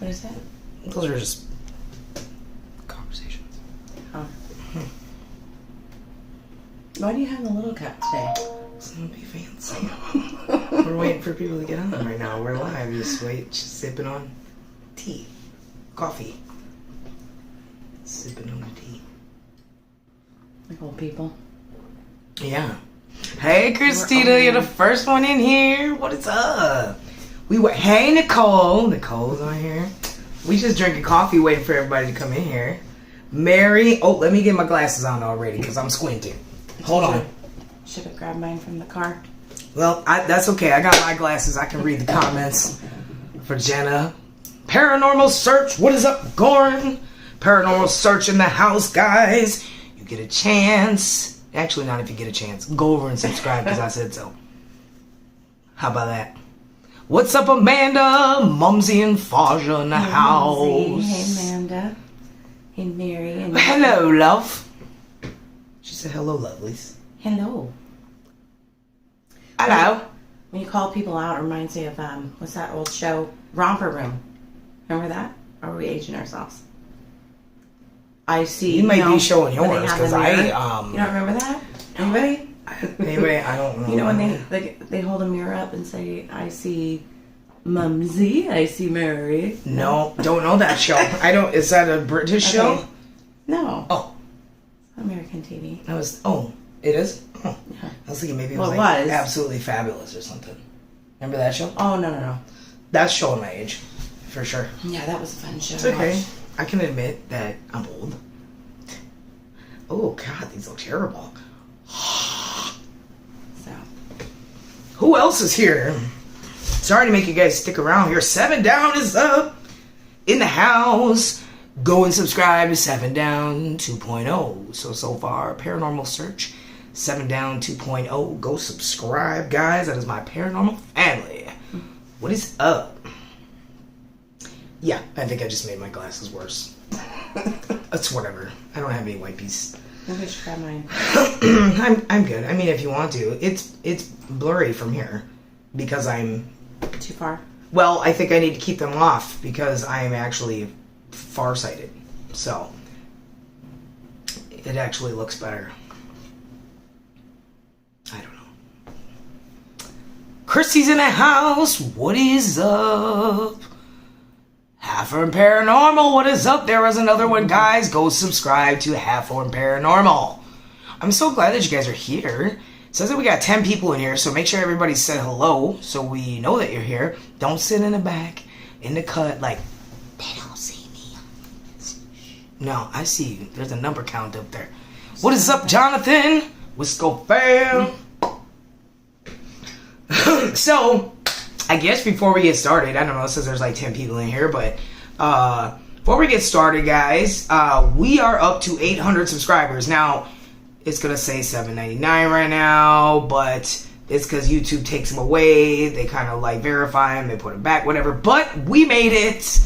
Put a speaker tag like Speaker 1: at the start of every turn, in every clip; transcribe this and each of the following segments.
Speaker 1: What is that?
Speaker 2: Those are just conversations.
Speaker 1: Oh. Why do you have the little cup today?
Speaker 2: It's gonna be fancy. We're waiting for people to get on right now. We're live. Just sipping on tea. Coffee. Sipping on the tea.
Speaker 1: Like old people.
Speaker 2: Yeah. Hey, Christina, you're the first one in here. What is up? Hey, Nicole. Nicole's on here. We just drinking coffee, waiting for everybody to come in here. Mary. Oh, let me get my glasses on already because I'm squinting. Hold on.
Speaker 1: Should have grabbed mine from the car.
Speaker 2: Well, that's okay. I got my glasses. I can read the comments for Jenna. Paranormal search. What is up, Goran? Paranormal search in the house, guys. You get a chance. Actually, not if you get a chance. Go over and subscribe because I said so. How about that? What's up, Amanda? Mumsy and Faja in the house.
Speaker 1: Hey, Amanda. Hey, Mary. And
Speaker 2: hello, love. She said hello, lovelies.
Speaker 1: Hello.
Speaker 2: Hello.
Speaker 1: When you call people out, it reminds me of, what's that old show? Romper Room. Remember that? Or are we aging ourselves? I see.
Speaker 2: You might be showing yours because
Speaker 1: you don't remember that? Anybody?
Speaker 2: Anyway, I don't know.
Speaker 1: You know when they hold a mirror up and say, I see Mumsy, I see Mary.
Speaker 2: No, don't know that show. I don't. Is that a British show?
Speaker 1: No.
Speaker 2: Oh.
Speaker 1: American TV.
Speaker 2: That was. Oh, it is. Oh.
Speaker 1: Yeah.
Speaker 2: I was thinking maybe it was Absolutely Fabulous or something. Remember that show?
Speaker 1: Oh no.
Speaker 2: That's showing my age, for sure.
Speaker 1: Yeah, that was a fun show.
Speaker 2: It's okay. I can admit that I'm old. Oh God, these look terrible.
Speaker 1: So.
Speaker 2: Who else is here? Sorry to make you guys stick around here. 7 Down is up in the house. Go and subscribe to 7 Down 2.0. So far, Paranormal Search 7 Down 2.0. Go subscribe, guys. That is my paranormal family. What is up? Yeah, I think I just made my glasses worse. That's whatever. I don't have any white piece.
Speaker 1: Maybe I should grab mine.
Speaker 2: I'm good. I mean, if you want to, it's blurry from here because I'm
Speaker 1: too far.
Speaker 2: Well, I think I need to keep them off because I am actually farsighted. So it actually looks better. I don't know. Chrissy's in the house. What is up? Half-Horn Paranormal, what is up? There was another one, guys. Go subscribe to Half-Horn Paranormal. I'm so glad that you guys are here. It says that we got 10 people in here, so make sure everybody said hello so we know that you're here. Don't sit in the back, in the cut, like, they don't see me. No, I see you. There's a number count up there. What is up, Jonathan? Wisco fam. So, I guess before we get started, I don't know, it says there's like 10 people in here, but before we get started, guys, we are up to 800 subscribers. Now, it's going to say $7.99 right now, but it's because YouTube takes them away. They kind of like verify them, they put them back, whatever. But we made it.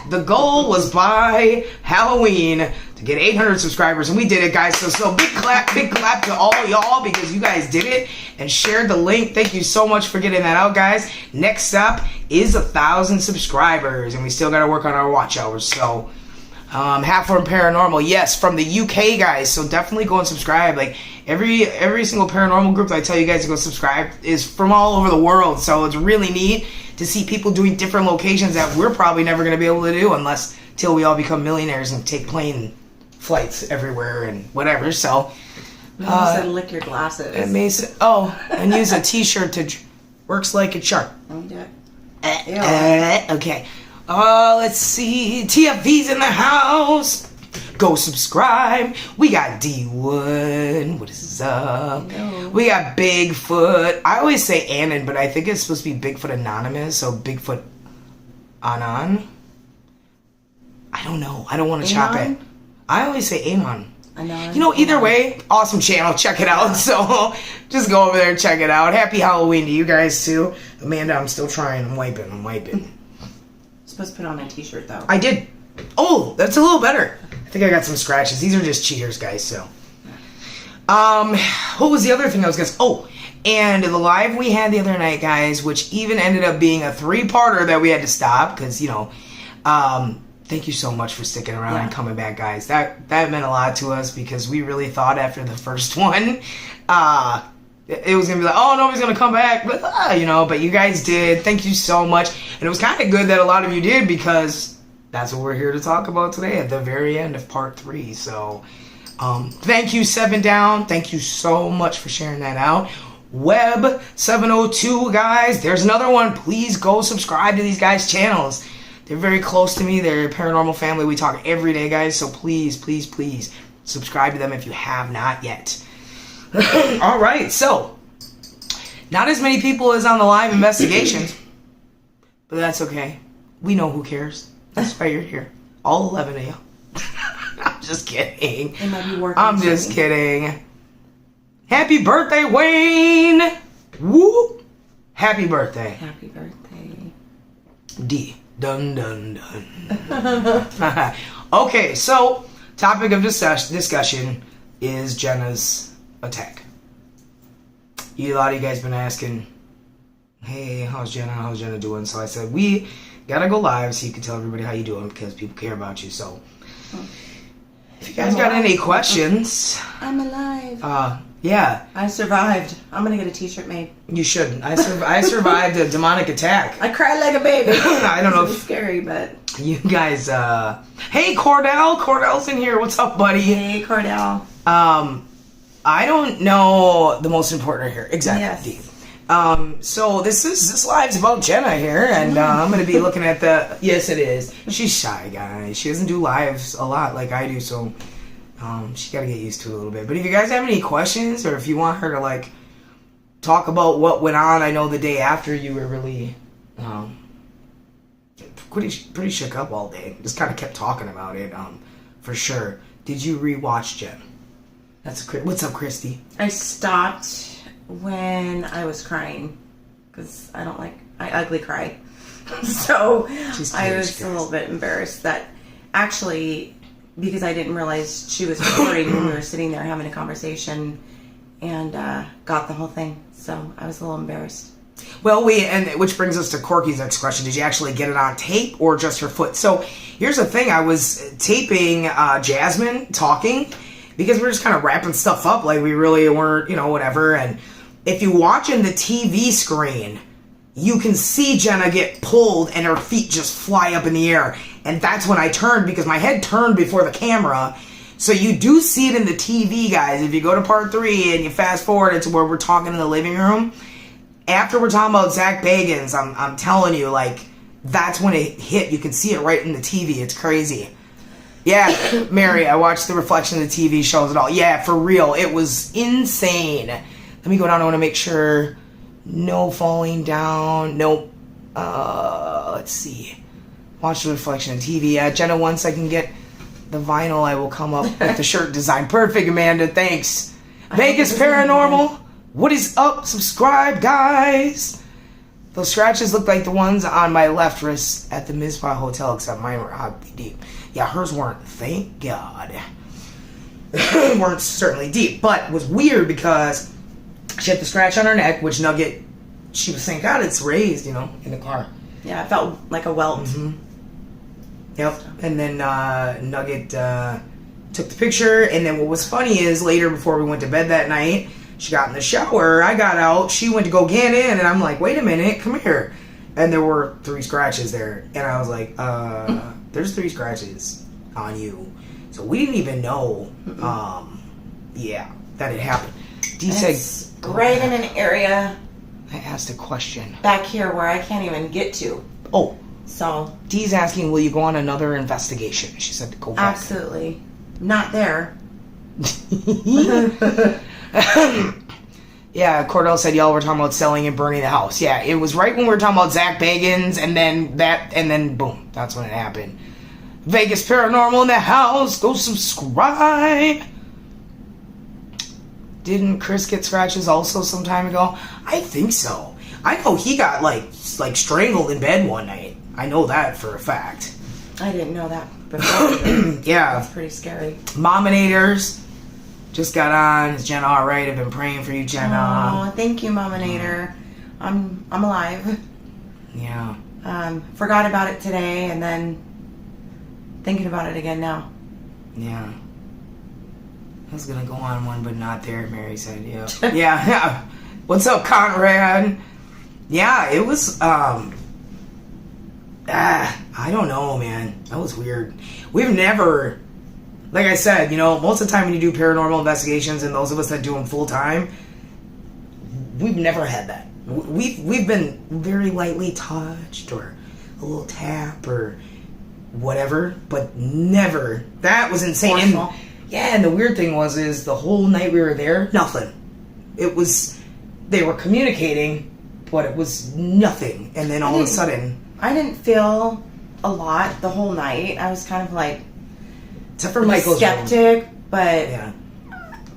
Speaker 2: The goal was by Halloween to get 800 subscribers, and we did it, guys. So big clap to all y'all because you guys did it and shared the link. Thank you so much for getting that out, guys. Next up is 1,000 subscribers, and we still got to work on our watch hours. So Half-Horn Paranormal, yes, from the UK, guys. So definitely go and subscribe. Like every single paranormal group that I tell you guys to go subscribe is from all over the world. So it's really neat to see people doing different locations that we're probably never going to be able to do unless till we all become millionaires and take plane flights everywhere and whatever. So
Speaker 1: you said lick your glasses.
Speaker 2: And use a t-shirt to works like a shark. Okay. Let's see. TFV's in the house. Go subscribe. We got D1. What is up?
Speaker 1: Hello.
Speaker 2: We got Bigfoot. I always say Anon, but I think it's supposed to be Bigfoot Anonymous. So Bigfoot Anon. I don't know. I don't want to chop it. I always say Anon. You know, either way, awesome channel. Check it out. So just go over there and check it out. Happy Halloween to you guys too. Amanda, I'm still trying. I'm wiping.
Speaker 1: Supposed to put on a t-shirt though.
Speaker 2: I did. Oh, that's a little better. I think I got some scratches. These are just cheaters, guys. So, what was the other thing I was gonna say? Oh, and the live we had the other night, guys, which even ended up being a 3-parter that we had to stop because, you know, Thank you so much for sticking around and coming back, guys. That meant a lot to us because we really thought after the first one, it was gonna be like, oh, nobody's gonna come back, but you guys did. Thank you so much, and it was kind of good that a lot of you did because that's what we're here to talk about today at the very end of part 3. So, thank you, 7 Down. Thank you so much for sharing that out. Web 702, guys. There's another one. Please go subscribe to these guys' channels. They're very close to me. They're a paranormal family. We talk every day, guys. So please, please, please subscribe to them if you have not yet. All right. So, not as many people as on the live investigations. But that's okay. We know who cares. That's why you're here. All 11 of you. I'm just kidding.
Speaker 1: They might be working.
Speaker 2: I'm just kidding. Happy birthday, Wayne! Woo! Happy birthday.
Speaker 1: Happy birthday.
Speaker 2: D. Dun dun dun. Okay, so topic of discussion is Jenna's attack. A lot of you guys been asking, hey, how's Jenna doing? So I said, we gotta go live so you can tell everybody how you doing because people care about you. So if you guys got any questions,
Speaker 1: I'm alive.
Speaker 2: Yeah.
Speaker 1: I survived. I'm gonna get a t-shirt made.
Speaker 2: You shouldn't. I survived a demonic attack.
Speaker 1: I cried like a baby.
Speaker 2: I don't know.
Speaker 1: It's scary, but
Speaker 2: you guys. Hey, Cordell. Cordell's in here. What's up, buddy?
Speaker 1: Hey, Cordell.
Speaker 2: I don't know the most important here. Exactly.
Speaker 1: Yes.
Speaker 2: So this live's about Jenna here, and I'm gonna be looking at the. Yes, it is. She's shy, guys. She doesn't do lives a lot like I do, so. She gotta get used to it a little bit. But if you guys have any questions, or if you want her to talk about what went on, I know the day after you were really, pretty shook up all day. Just kind of kept talking about it, for sure. Did you rewatch Jen? What's up, Christy?
Speaker 1: I stopped when I was crying because I ugly cry. So I was a little bit embarrassed that actually. Because I didn't realize she was recording when we were sitting there having a conversation and got the whole thing. So I was a little embarrassed.
Speaker 2: Well, which brings us to Corky's next question. Did you actually get it on tape or just her foot? So here's the thing. I was taping Jasmine talking because we're just kind of wrapping stuff up like we really weren't, whatever. And if you watch in the TV screen, you can see Jenna get pulled and her feet just fly up in the air. And that's when I turned because my head turned before the camera. So you do see it in the TV, guys. If you go to part 3 and you fast forward it to where we're talking in the living room, after we're talking about Zach Bagans, I'm telling you, that's when it hit. You can see it right in the TV. It's crazy. Yeah, Mary, I watched the reflection of the TV, shows it all. Yeah, for real. It was insane. Let me go down. I want to make sure. No falling down. Nope. Let's see. Watch the reflection of TV. Jenna, once I can get the vinyl, I will come up with the shirt design. Perfect, Amanda. Thanks. Vegas Paranormal. What is up? Subscribe, guys. Those scratches look like the ones on my left wrist at the Mizpah Hotel, except mine were oddly deep. Yeah, hers weren't. Thank God. Weren't certainly deep, but it was weird because she had the scratch on her neck, which Nugget, she was saying, God, it's raised, in the car.
Speaker 1: Yeah, it felt like a welt.
Speaker 2: Mm-hmm. Yep. And then Nugget took the picture, and then what was funny is later before we went to bed that night, she got in the shower, I got out, she went to go get in, and I'm like, wait a minute, come here. And there were 3 scratches there. And I was like, there's 3 scratches on you. So we didn't even know, that it happened. D said,
Speaker 1: right in an area.
Speaker 2: I asked a question.
Speaker 1: Back here where I can't even get to.
Speaker 2: Oh.
Speaker 1: So.
Speaker 2: Dee's asking, will you go on another investigation? She said to go back.
Speaker 1: Absolutely. Not there.
Speaker 2: Yeah, Cordell said y'all were talking about selling and burning the house. Yeah, it was right when we were talking about Zach Bagans, and then boom, that's when it happened. Vegas Paranormal in the house. Go subscribe. Didn't Chris get scratches also some time ago? I think so. I know he got like strangled in bed one night. I know that for a fact.
Speaker 1: I didn't know that before.
Speaker 2: Yeah.
Speaker 1: That's pretty scary.
Speaker 2: Mominators just got on. Is Jenna all right? I've been praying for you, Jenna.
Speaker 1: Oh, thank you, Mominator. I'm alive.
Speaker 2: Yeah.
Speaker 1: Forgot about it today, and then thinking about it again now.
Speaker 2: Yeah. I was gonna go on one, but not there, Mary said. Yeah. Yeah. What's up, Conrad? Yeah, it was, I don't know, man. That was weird. We've never, like I said, you know, most of the time when you do paranormal investigations, and those of us that do them full time, we've never had that. We've been very lightly touched, or a little tap, or whatever, but never. That was insane. And, yeah, and the weird thing is the whole night we were there, nothing. It was, they were communicating, but it was nothing. And then all of a sudden,
Speaker 1: I didn't feel a lot the whole night. I was kind of like,
Speaker 2: except for Michael's
Speaker 1: skeptic, but
Speaker 2: yeah.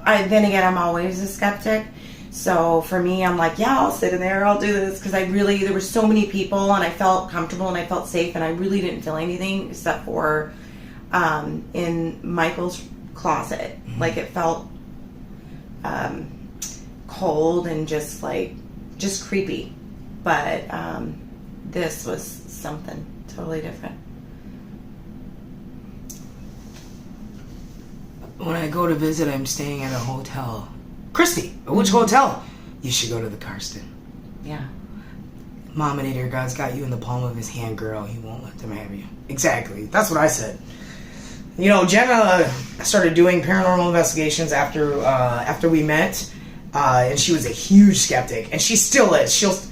Speaker 1: Then again, I'm always a skeptic. So for me, I'm like, yeah, I'll sit in there, I'll do this, because there were so many people, and I felt comfortable and I felt safe, and I really didn't feel anything except for in Michael's closet. Mm-hmm. Like, it felt cold and just creepy. But this was something totally different.
Speaker 2: When I go to visit, I'm staying at a hotel. Christy, which hotel? You should go to the Karsten.
Speaker 1: Yeah.
Speaker 2: Mom and Eater, God's got you in the palm of his hand, girl. He won't let them have you. Exactly. That's what I said. You know, Jenna started doing paranormal investigations after we met, and she was a huge skeptic, and she still is.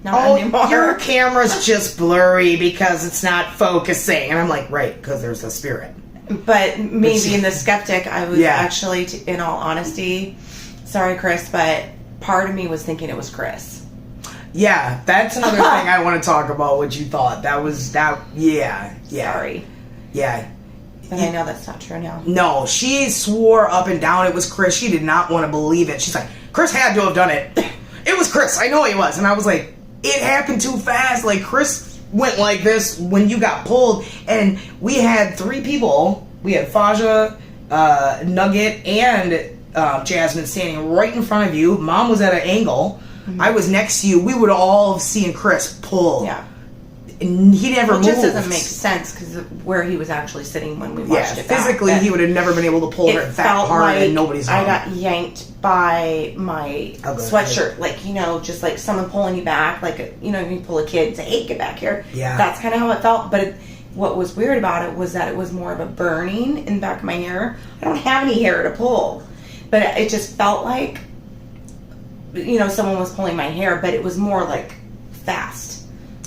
Speaker 1: Not anymore.
Speaker 2: Your camera's just blurry because it's not focusing. And I'm like, right, because there's a spirit.
Speaker 1: But maybe in the skeptic, I was actually, in all honesty, sorry, Chris, but part of me was thinking it was Chris.
Speaker 2: Yeah, that's another thing I want to talk about, what you thought. Yeah.
Speaker 1: Sorry.
Speaker 2: Yeah.
Speaker 1: But I know that's not true now.
Speaker 2: No, she swore up and down it was Chris. She did not want to believe it. She's like, Chris had to have done it. It was Chris. I know he was. And I was like, it happened too fast. Like, Chris went like this when you got pulled. And we had 3 people. We had Faja, Nugget, and Jasmine standing right in front of you. Mom was at an angle. Mm-hmm. I was next to you. We would all have seen Chris pull.
Speaker 1: Yeah.
Speaker 2: And he never moved.
Speaker 1: It just doesn't make sense because of where he was actually sitting when we watched it back.
Speaker 2: Physically, he would have never been able to pull it that hard,
Speaker 1: like
Speaker 2: and nobody's home.
Speaker 1: I got yanked by my sweatshirt. Like, you know, just like someone pulling you back. Like, you know, you pull a kid and say, hey, get back here.
Speaker 2: Yeah.
Speaker 1: That's kind of how it felt. But what was weird about it was that it was more of a burning in the back of my hair. I don't have any hair to pull. But it just felt like, you know, someone was pulling my hair. But it was more like fast.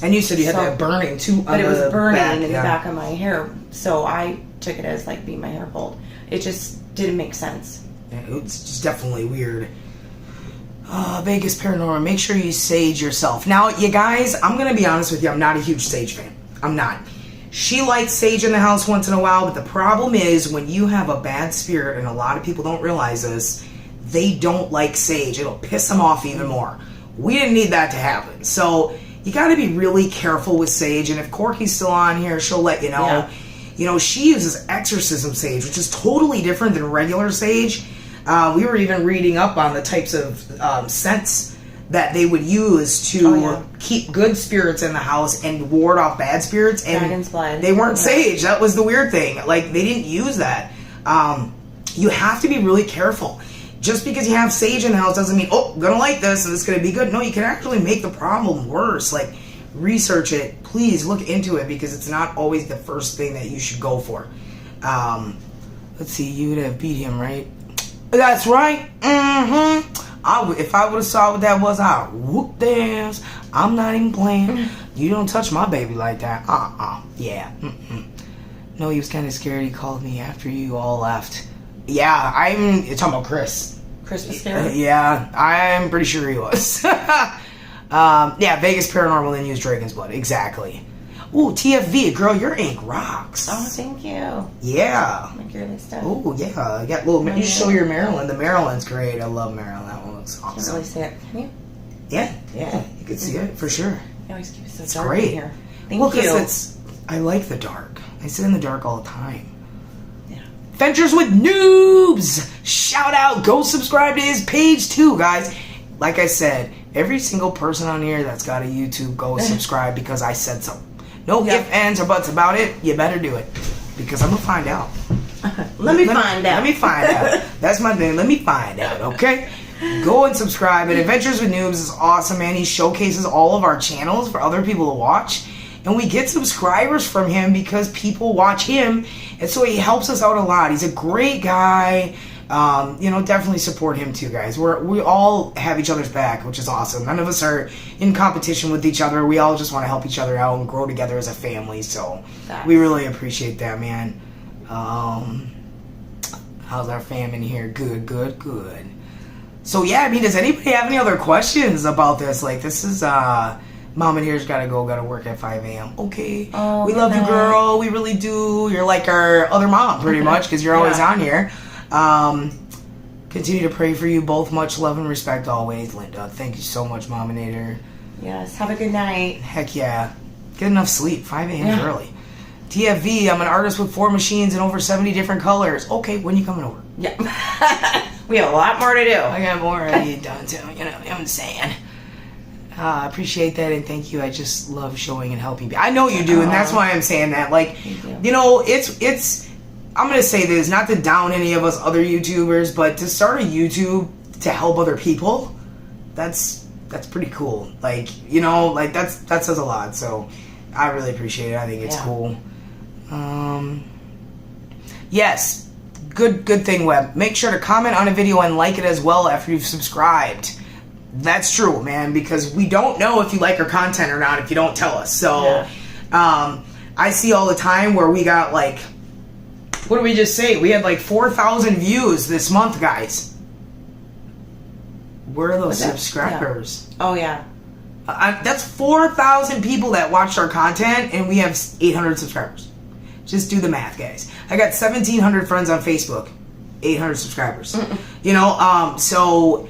Speaker 2: And you said you had that burning too.
Speaker 1: But it was burning in the back of my hair, so I took it as like being my hair pulled. It just didn't make sense.
Speaker 2: Yeah, it's just definitely weird. Vegas Paranormal, make sure you sage yourself. Now, you guys, I'm gonna be honest with you. I'm not a huge sage fan. I'm not. She likes sage in the house once in a while, but the problem is when you have a bad spirit, and a lot of people don't realize this, they don't like sage. It'll piss them off even more. We didn't need that to happen, so. You got to be really careful with sage, and if Corky's still on here, she'll let you know. Yeah. You know, she uses exorcism sage, which is totally different than regular sage. We were even reading up on the types of scents that they would use to keep good spirits in the house and ward off bad spirits. And
Speaker 1: dragon's blood.
Speaker 2: They weren't sage. That was the weird thing. Like, they didn't use that. You have to be really careful. Just because you have sage in the house doesn't mean, oh, I'm going to like this and it's going to be good. No, you can actually make the problem worse. Like, research it. Please look into it because it's not always the first thing that you should go for. Let's see, you would have beat him, right? That's right. Mm-hmm. If I would have saw what that was, I'd whoop their ass. I'm not even playing. You don't touch my baby like that. Yeah. No, he was kind of scared. He called me after you all left. Yeah, you're talking about Chris.
Speaker 1: Chris was scared?
Speaker 2: Yeah, I'm pretty sure he was. Yeah, Vegas Paranormal then used Dragon's Blood. Exactly. Ooh, TFV, girl, your ink rocks.
Speaker 1: Oh, thank you.
Speaker 2: Yeah.
Speaker 1: My girly stuff.
Speaker 2: Ooh, yeah. You got little. You show your Maryland. The Maryland's great. I love Maryland. That one looks awesome.
Speaker 1: Can't really see it. Can you?
Speaker 2: Yeah. You can see it for sure.
Speaker 1: You always keep it so
Speaker 2: it's
Speaker 1: dark
Speaker 2: great.
Speaker 1: in here. Thank you.
Speaker 2: I like the dark. I sit in the dark all the time. Ventures with Noobs! Shout out! Go subscribe to his page too, guys. Like I said, every single person on here that's got a YouTube, go subscribe because I said so. No ifs, ands, or buts about it. You better do it. Because I'm gonna find out.
Speaker 1: Let me find out.
Speaker 2: Let me find out. That's my thing. Let me find out, okay? Go and subscribe. And Adventures with Noobs is awesome, man. He showcases all of our channels for other people to watch. And we get subscribers from him because people watch him. And so he helps us out a lot. He's a great guy. Definitely support him too, guys. We all have each other's back, which is awesome. None of us are in competition with each other. We all just want to help each other out and grow together as a family. So we really appreciate that, man. How's our fam in here? Good. So yeah, I mean, does anybody have any other questions about this? Like, this is Mom in here's gotta work at 5 a.m. Okay.
Speaker 1: Oh,
Speaker 2: we love you, girl. We really do. You're like our other mom, pretty much, because you're always on here. Continue to pray for you both. Much love and respect always, Linda. Thank you so much, Mominator.
Speaker 1: Yes. Have a good night.
Speaker 2: Heck yeah. Get enough sleep. 5 a.m. is early. TFV, I'm an artist with 4 machines and over 70 different colors. Okay, when you coming over?
Speaker 1: Yeah. We have a lot more to do.
Speaker 2: I got more I need done too, you know what I'm saying? I appreciate that, and thank you. I just love showing and helping people. I know you do, and that's why I'm saying that. Like, it's I'm going to say this, not to down any of us other YouTubers, but to start a YouTube to help other people, that's pretty cool. Like, that says a lot. So I really appreciate it. I think it's cool. Yes, good thing, Webb. Make sure to comment on a video and like it as well after you've subscribed. That's true, man, because we don't know if you like our content or not if you don't tell us. So I see all the time where we got like, what did we just say? We had like 4,000 views this month, guys. Where are those subscribers?
Speaker 1: Yeah. Oh, yeah.
Speaker 2: That's 4,000 people that watched our content, and we have 800 subscribers. Just do the math, guys. I got 1,700 friends on Facebook, 800 subscribers. So,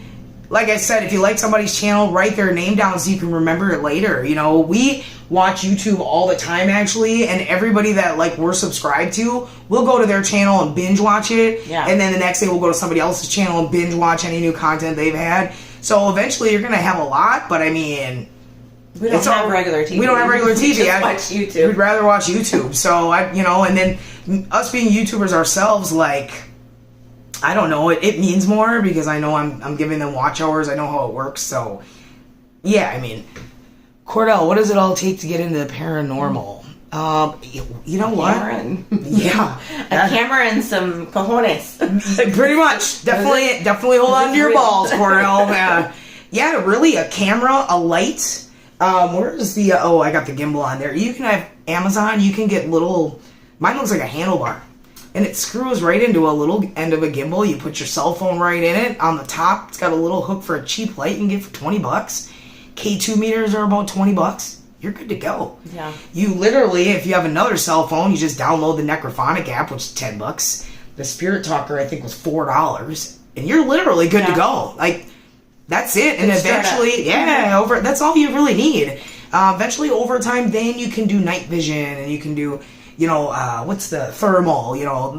Speaker 2: like I said, if you like somebody's channel, write their name down so you can remember it later. We watch YouTube all the time, actually, and everybody that we're subscribed to, we'll go to their channel and binge watch it, and then the next day we'll go to somebody else's channel and binge watch any new content they've had. So eventually you're going to have a lot, but I mean,
Speaker 1: we don't have regular TV.
Speaker 2: We don't have regular TV.
Speaker 1: We just watch YouTube.
Speaker 2: We'd rather watch YouTube. So and then us being YouTubers ourselves, I don't know, it means more because I know I'm giving them watch hours. I know how it works. So yeah, I mean, Cordell, what does it all take to get into the paranormal? You know what?
Speaker 1: A camera and some cojones.
Speaker 2: Pretty much. Definitely hold on to your balls, Cordell. Yeah, really, a camera, a light. Where's the, I got the gimbal on there. You can have Amazon, you can get little, mine looks like a handlebar. And it screws right into a little end of a gimbal. You put your cell phone right in it. On the top, it's got a little hook for a cheap light you can get for $20. K2 meters are about $20. You're good to go. Yeah. You literally, if you have another cell phone, you just download the Necrophonic app, which is $10. The Spirit Talker, I think, was $4. And you're literally good to go. That's it. And eventually, that's all you really need. Eventually, over time, then you can do night vision and you can do, what's the thermal,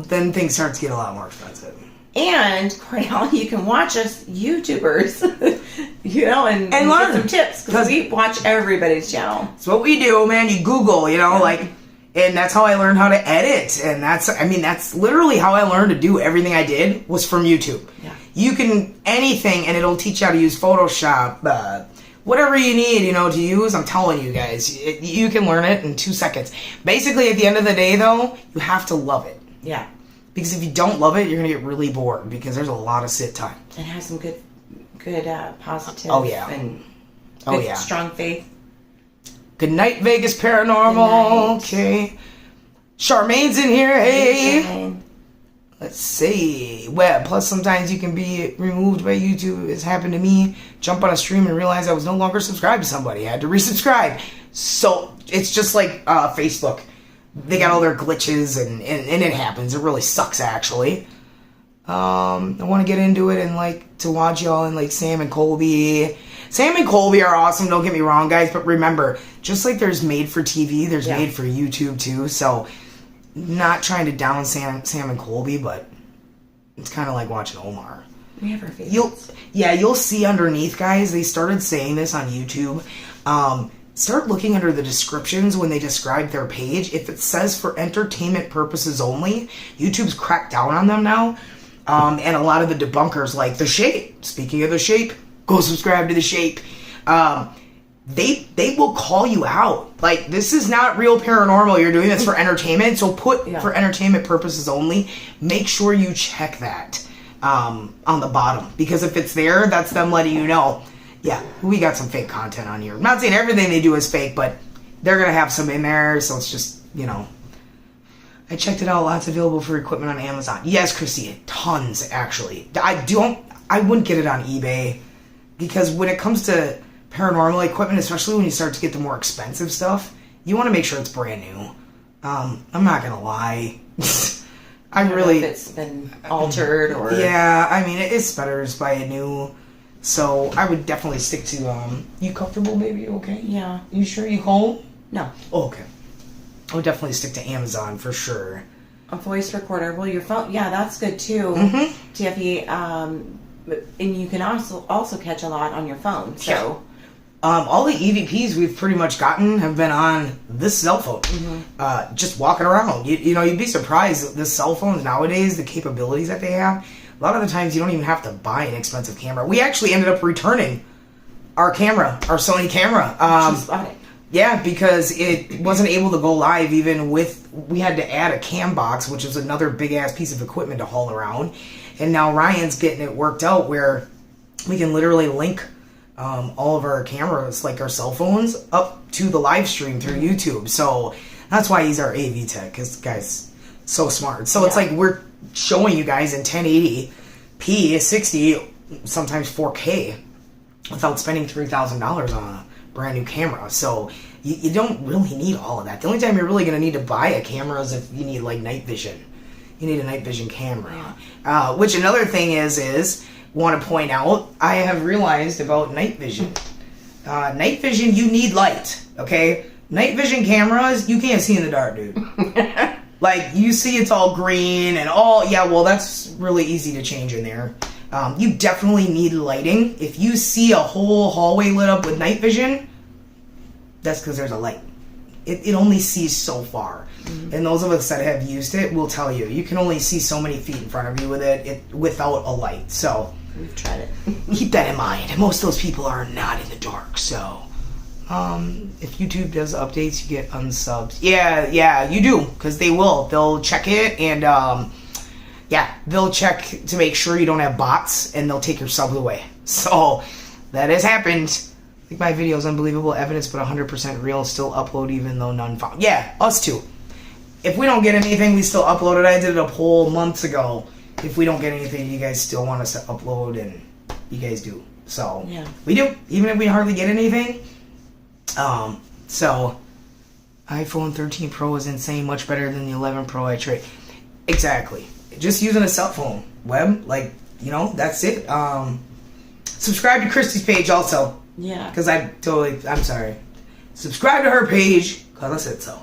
Speaker 2: then things start to get a lot more expensive.
Speaker 1: And, Cornell, you can watch us YouTubers, and learn some tips. Because we watch everybody's channel.
Speaker 2: That's what we do, man. You Google, and that's how I learned how to edit. And that's literally how I learned to do everything I did was from YouTube. Yeah. You can, anything, and it'll teach you how to use Photoshop, whatever you need, to use. I'm telling you guys, you can learn it in 2 seconds. Basically, at the end of the day, though, you have to love it. Yeah. Because if you don't love it, you're going to get really bored because there's a lot of sit time.
Speaker 1: And have some good positive and strong faith.
Speaker 2: Good night, Vegas Paranormal. Okay. Charmaine's in here. Hey. Let's see. Web. Plus, sometimes you can be removed by YouTube. It's happened to me. Jump on a stream and realize I was no longer subscribed to somebody. I had to resubscribe. So, it's just like Facebook. They got all their glitches, and it happens. It really sucks, actually. I want to get into it and, to watch y'all and, Sam and Colby. Sam and Colby are awesome, don't get me wrong, guys. But remember, just like there's made for TV, there's made for YouTube, too. So, not trying to down Sam and Colby, but it's kind of like watching Omar.
Speaker 1: We have our favorites.
Speaker 2: You'll see underneath, guys, they started saying this on YouTube. start looking under the descriptions when they describe their page. If it says for entertainment purposes only, YouTube's cracked down on them now. And a lot of the debunkers, like The Shape, speaking of The Shape, go subscribe to The Shape. They will call you out. Like, this is not real paranormal. You're doing this for entertainment. So put for entertainment purposes only. Make sure you check that on the bottom. Because if it's there, that's them letting you know, yeah, we got some fake content on here. I'm not saying everything they do is fake, but they're going to have some in there. So it's just, you know. I checked it out. Lots available for equipment on Amazon. Yes, Chrissy, tons, actually. I wouldn't get it on eBay. Because when it comes to paranormal equipment, especially when you start to get the more expensive stuff, you want to make sure it's brand new. I'm not gonna lie. I really,
Speaker 1: if it's been altered or
Speaker 2: yeah. I mean, it's better to buy it new. So I would definitely stick to. You comfortable, baby? Okay.
Speaker 1: Yeah.
Speaker 2: You sure you home?
Speaker 1: No.
Speaker 2: Oh, okay. I would definitely stick to Amazon for sure.
Speaker 1: A voice recorder. Well, your phone. Yeah, that's good too. TFE. And you can also catch a lot on your phone. So.
Speaker 2: Yeah. All the EVPs we've pretty much gotten have been on this cell phone. Just walking around. You know, you'd be surprised. The cell phones nowadays, the capabilities that they have, a lot of the times you don't even have to buy an expensive camera. We actually ended up returning our camera, our Sony camera.
Speaker 1: She's bought it.
Speaker 2: Yeah, because it wasn't able to go live even with, we had to add a cam box, which is another big ass piece of equipment to haul around. And now Ryan's getting it worked out where we can literally link all of our cameras, like our cell phones, up to the live stream through YouTube. So that's why he's our AV tech, because guy's so smart. So it's like we're showing you guys in 1080p, 60, sometimes 4K, without spending $3,000 on a brand new camera. So you don't really need all of that. The only time you're really going to need to buy a camera is if you need like night vision. You need a night vision camera. Which another thing is want to point out, I have realized about night vision. Night vision, you need light, okay? Night vision cameras, you can't see in the dark, dude. Like, you see it's all green and all, yeah, well, that's really easy to change in there. You definitely need lighting. If you see a whole hallway lit up with night vision, that's because there's a light. It only sees so far. And those of us that have used it will tell you, you can only see so many feet in front of you with it without a light. So
Speaker 1: we've tried it.
Speaker 2: Keep that in mind. And most of those people are not in the dark. So if YouTube does updates, you get unsubs. Yeah, you do, because they will. They'll check it, and they'll check to make sure you don't have bots, and they'll take your subs away. So that has happened. I think my video is unbelievable evidence, but 100% real. Still upload even though none found. Yeah, us too. If we don't get anything, we still upload it. I did a poll months ago. If we don't get anything, you guys still want us to upload, and you guys do. So we do, even if we hardly get anything. So iPhone 13 Pro is insane, much better than the 11 Pro I trade. Exactly. Just using a cell phone, web, like, you know, that's it. Subscribe to Christy's page also.
Speaker 1: Yeah. Because
Speaker 2: I'm sorry. Subscribe to her page, because I said so.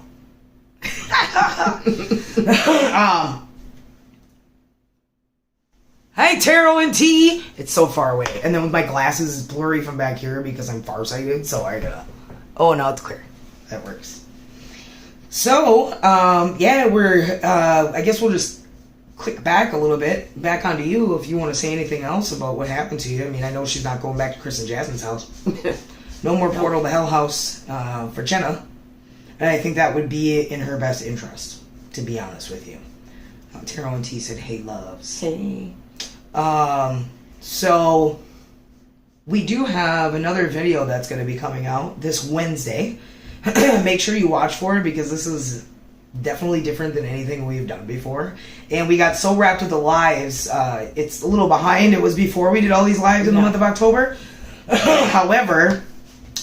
Speaker 2: Hey, Taro and T. It's so far away. And then with my glasses, it's blurry from back here because I'm farsighted, so I gotta... Oh, now it's clear. That works. So, we're... I guess we'll just click back a little bit. Back onto you if you want to say anything else about what happened to you. I mean, I know she's not going back to Chris and Jasmine's house. No more Portal to Hell house for Jenna. And I think that would be in her best interest, to be honest with you. Taro and T said, hey, loves.
Speaker 1: Hey.
Speaker 2: So we do have another video that's going to be coming out this Wednesday. Make sure you watch for it, because this is definitely different than anything we've done before. And we got so wrapped with the lives, it's a little behind. It was before we did all these lives in the month of October. However,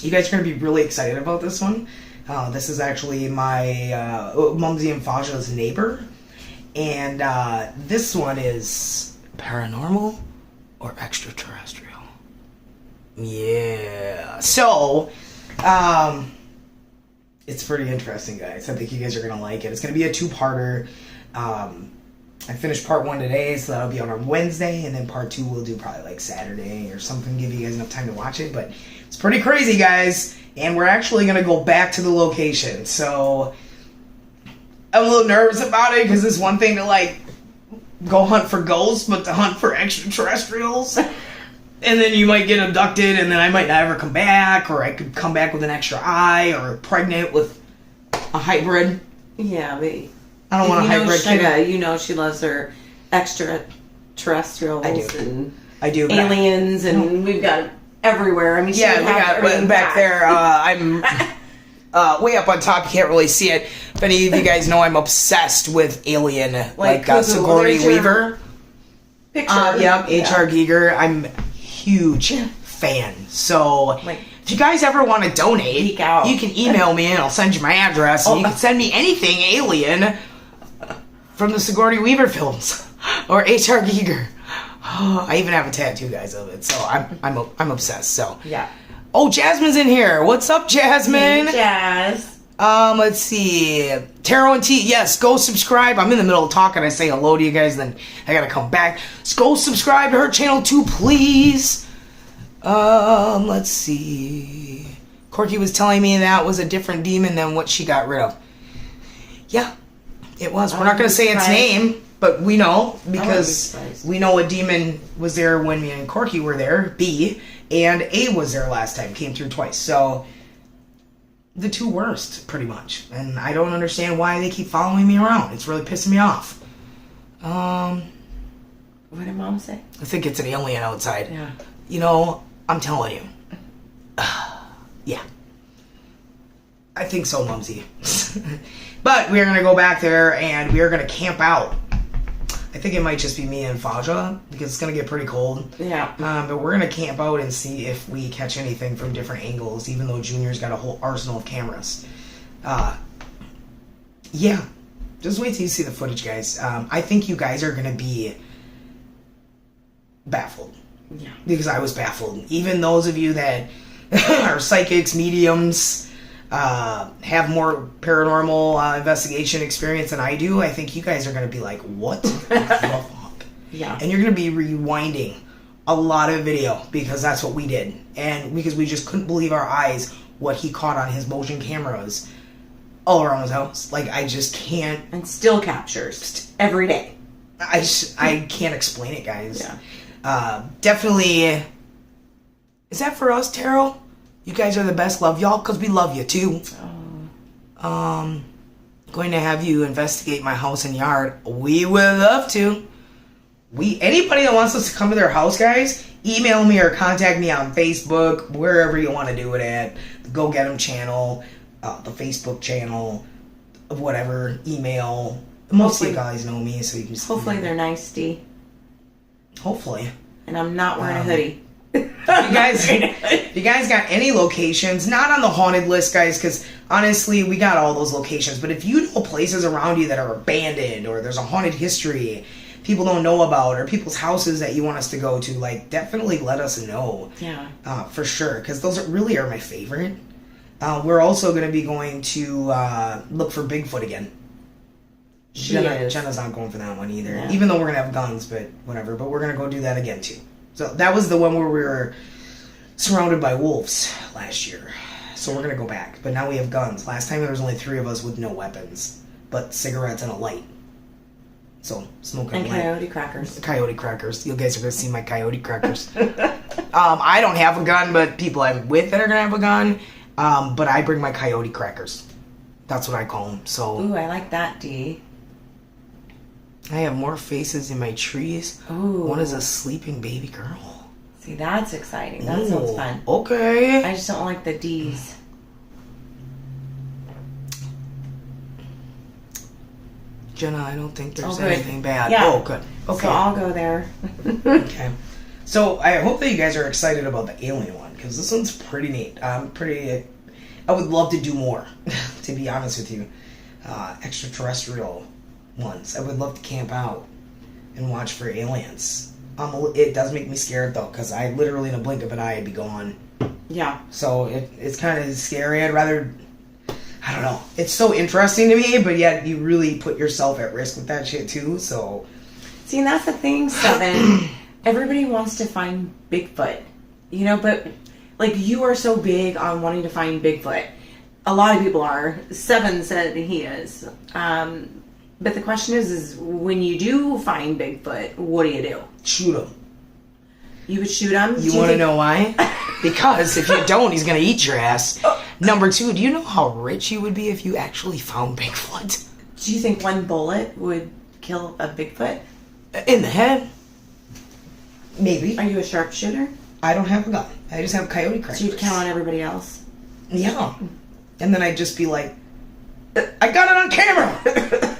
Speaker 2: you guys are going to be really excited about this one. This is actually my Mumsy and Faja's neighbor. And this one is paranormal or extraterrestrial. Yeah. So, it's pretty interesting, guys. I think you guys are going to like it. It's going to be a two-parter. I finished part 1 today, so that'll be on Wednesday, and then part 2 we'll do probably like Saturday or something, give you guys enough time to watch it. But it's pretty crazy, guys, and we're actually going to go back to the location. So I'm a little nervous about it because it's one thing to like go hunt for ghosts, but to hunt for extraterrestrials, and then you might get abducted, and then I might not ever come back, or I could come back with an extra eye, or pregnant with a hybrid.
Speaker 1: Yeah, but
Speaker 2: I don't want a hybrid kid.
Speaker 1: You know she loves her extraterrestrials.
Speaker 2: I do.
Speaker 1: Aliens, and we've got everywhere. I mean,
Speaker 2: we got back there. I'm way up on top. You can't really see it. If any of you guys know, I'm obsessed with Alien, like Sigourney Weaver.
Speaker 1: Picture.
Speaker 2: Yep, H.R. Giger. I'm a huge fan. So if you guys ever want to donate, you can email me and I'll send you my address. And you can send me anything Alien from the Sigourney Weaver films or H.R. Giger. I even have a tattoo, guys, of it. So I'm obsessed. So
Speaker 1: yeah.
Speaker 2: Oh, Jasmine's in here. What's up, Jasmine?
Speaker 1: Hey, Jazz.
Speaker 2: Let's see. Taro and T. Yes, go subscribe. I'm in the middle of talking. I say hello to you guys, then I gotta come back. So go subscribe to her channel too, please. Let's see. Corky was telling me that was a different demon than what she got rid of. Yeah, it was. We're not gonna say its name, but we know because we know a demon was there when me and Corky were there. B. And A was there last time. Came through twice. So the two worst, pretty much. And I don't understand why they keep following me around. It's really pissing me off.
Speaker 1: What did Mom say?
Speaker 2: I think it's an alien outside.
Speaker 1: Yeah.
Speaker 2: You know, I'm telling you. Yeah. I think so, Mumsy. But we're going to go back there and we're going to camp out. I think it might just be me and Faja because it's going to get pretty cold.
Speaker 1: Yeah.
Speaker 2: But we're going to camp out and see if we catch anything from different angles, even though Junior's got a whole arsenal of cameras. Yeah. Just wait till you see the footage, guys. I think you guys are going to be baffled.
Speaker 1: Yeah.
Speaker 2: Because I was baffled. Even those of you that are psychics, mediums, have more paranormal investigation experience than I do, I think you guys are going to be like, what the fuck?
Speaker 1: Yeah.
Speaker 2: And you're going to be rewinding a lot of video because that's what we did. And because we just couldn't believe our eyes what he caught on his motion cameras all around his house. Like, I just can't.
Speaker 1: And still captures every day.
Speaker 2: I can't explain it, guys.
Speaker 1: Yeah.
Speaker 2: Definitely. Is that for us, Taro? You guys are the best. Love y'all because we love you too.
Speaker 1: Oh.
Speaker 2: Going to have you investigate my house and yard. We would love to. Anybody that wants us to come to their house, guys, email me or contact me on Facebook, wherever you want to do it at. The GoGetEmm channel, the Facebook channel, whatever, email. Most of you guys know me, so you can just
Speaker 1: hopefully they're nice, Dee.
Speaker 2: Hopefully.
Speaker 1: And I'm not wearing a hoodie.
Speaker 2: If you guys got any locations, not on the haunted list, guys, because honestly, we got all those locations. But if you know places around you that are abandoned or there's a haunted history people don't know about or people's houses that you want us to go to, like, definitely let us know.
Speaker 1: Yeah.
Speaker 2: For sure, because those really are my favorite. We're also going to be going to look for Bigfoot again. Jenna's not going for that one either. Yeah. Even though we're going to have guns, but whatever. But we're going to go do that again, too. So that was the one where we were surrounded by wolves last year. So we're going to go back. But now we have guns. Last time there was only 3 of us with no weapons. But cigarettes and a light. So, smoking
Speaker 1: and coyote crackers.
Speaker 2: Coyote crackers. You guys are going to see my coyote crackers. I don't have a gun, but people I'm with that are going to have a gun. But I bring my coyote crackers. That's what I call them. So.
Speaker 1: Ooh, I like that, Dee.
Speaker 2: I have more faces in my trees.
Speaker 1: Ooh.
Speaker 2: One is a sleeping baby girl.
Speaker 1: See, that's exciting. That sounds fun.
Speaker 2: Okay.
Speaker 1: I just don't like the D's.
Speaker 2: Jenna, I don't think there's anything bad.
Speaker 1: Yeah.
Speaker 2: Oh, good. Okay.
Speaker 1: So I'll go there.
Speaker 2: Okay. So I hope that you guys are excited about the alien one, because this one's pretty neat. I would love to do more, to be honest with you. Extraterrestrial ones. I would love to camp out and watch for aliens. It does make me scared, though, because I literally, in a blink of an eye, I'd be gone.
Speaker 1: Yeah. So
Speaker 2: it's kind of scary. I'd rather... I don't know. It's so interesting to me, but yet you really put yourself at risk with that shit, too, so...
Speaker 1: See, and that's the thing, Seven. Everybody wants to find Bigfoot, but like you are so big on wanting to find Bigfoot. A lot of people are. Seven said he is. But the question is when you do find Bigfoot, what do?
Speaker 2: Shoot him.
Speaker 1: You would shoot him?
Speaker 2: You want to know why? Because if you don't, he's going to eat your ass. Number 2, do you know how rich you would be if you actually found Bigfoot?
Speaker 1: Do you think one bullet would kill a Bigfoot?
Speaker 2: In the head? Maybe.
Speaker 1: Are you a sharpshooter?
Speaker 2: I don't have a gun. I just have coyote crackers.
Speaker 1: So you'd count on everybody else?
Speaker 2: Yeah. And then I'd just be like, I got it on camera!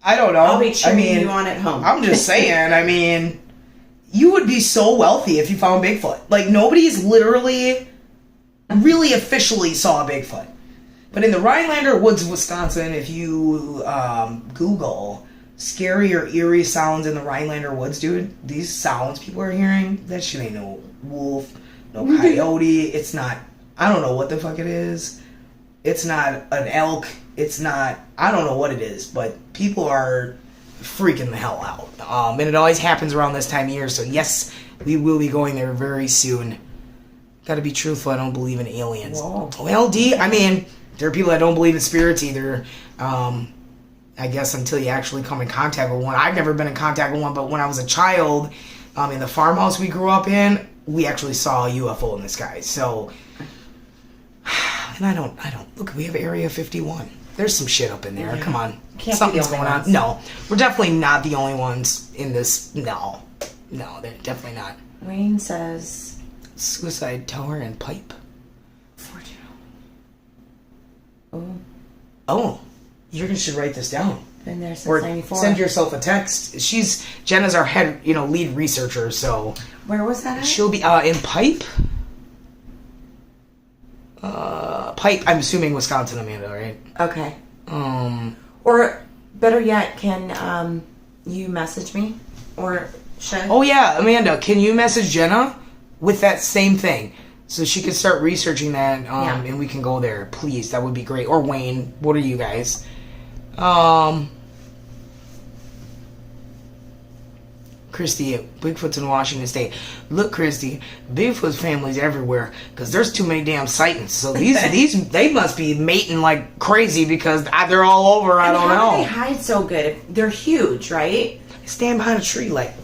Speaker 2: I don't know.
Speaker 1: I'll be cheering you on at home.
Speaker 2: I'm just saying, you would be so wealthy if you found Bigfoot. Like, nobody's literally, really officially saw a Bigfoot. But in the Rhinelander woods of Wisconsin, if you Google scary or eerie sounds in the Rhinelander woods, dude, these sounds people are hearing, that shit ain't no wolf, no coyote, it's not, I don't know what the fuck it is. It's not an elk. It's not, I don't know what it is, but people are freaking the hell out. And it always happens around this time of year, so yes, we will be going there very soon. Gotta be truthful, I don't believe in aliens.
Speaker 1: Whoa.
Speaker 2: Well, there are people that don't believe in spirits either. I guess until you actually come in contact with one. I've never been in contact with one, but when I was a child, in the farmhouse we grew up in, we actually saw a UFO in the sky, so... And I don't, look, we have Area 51. There's some shit up in there. Yeah. Come on. Something's going on. No, we're definitely not the only ones in this. No, they're definitely not.
Speaker 1: Wayne says...
Speaker 2: Suicide tower and pipe.
Speaker 1: 4-2.
Speaker 2: Oh, you should write this down.
Speaker 1: Been there since
Speaker 2: or
Speaker 1: 94.
Speaker 2: Send yourself a text. Jenna's our head, lead researcher, so...
Speaker 1: Where was that at?
Speaker 2: She'll be, in pipe? Pipe, I'm assuming Wisconsin, Amanda, right?
Speaker 1: Okay. Or, better yet, can you message me? Or should?
Speaker 2: Oh, yeah, Amanda, can you message Jenna with that same thing? So she could start researching that, and we can go there. Please, that would be great. Or Wayne, what are you guys? Christy, Bigfoot's in Washington State. Look, Christy, Bigfoot's family's everywhere because there's too many damn sightings. So these they must be mating like crazy because they're all over. I don't know.
Speaker 1: How do they hide so good? They're huge, right?
Speaker 2: They stand behind a tree like.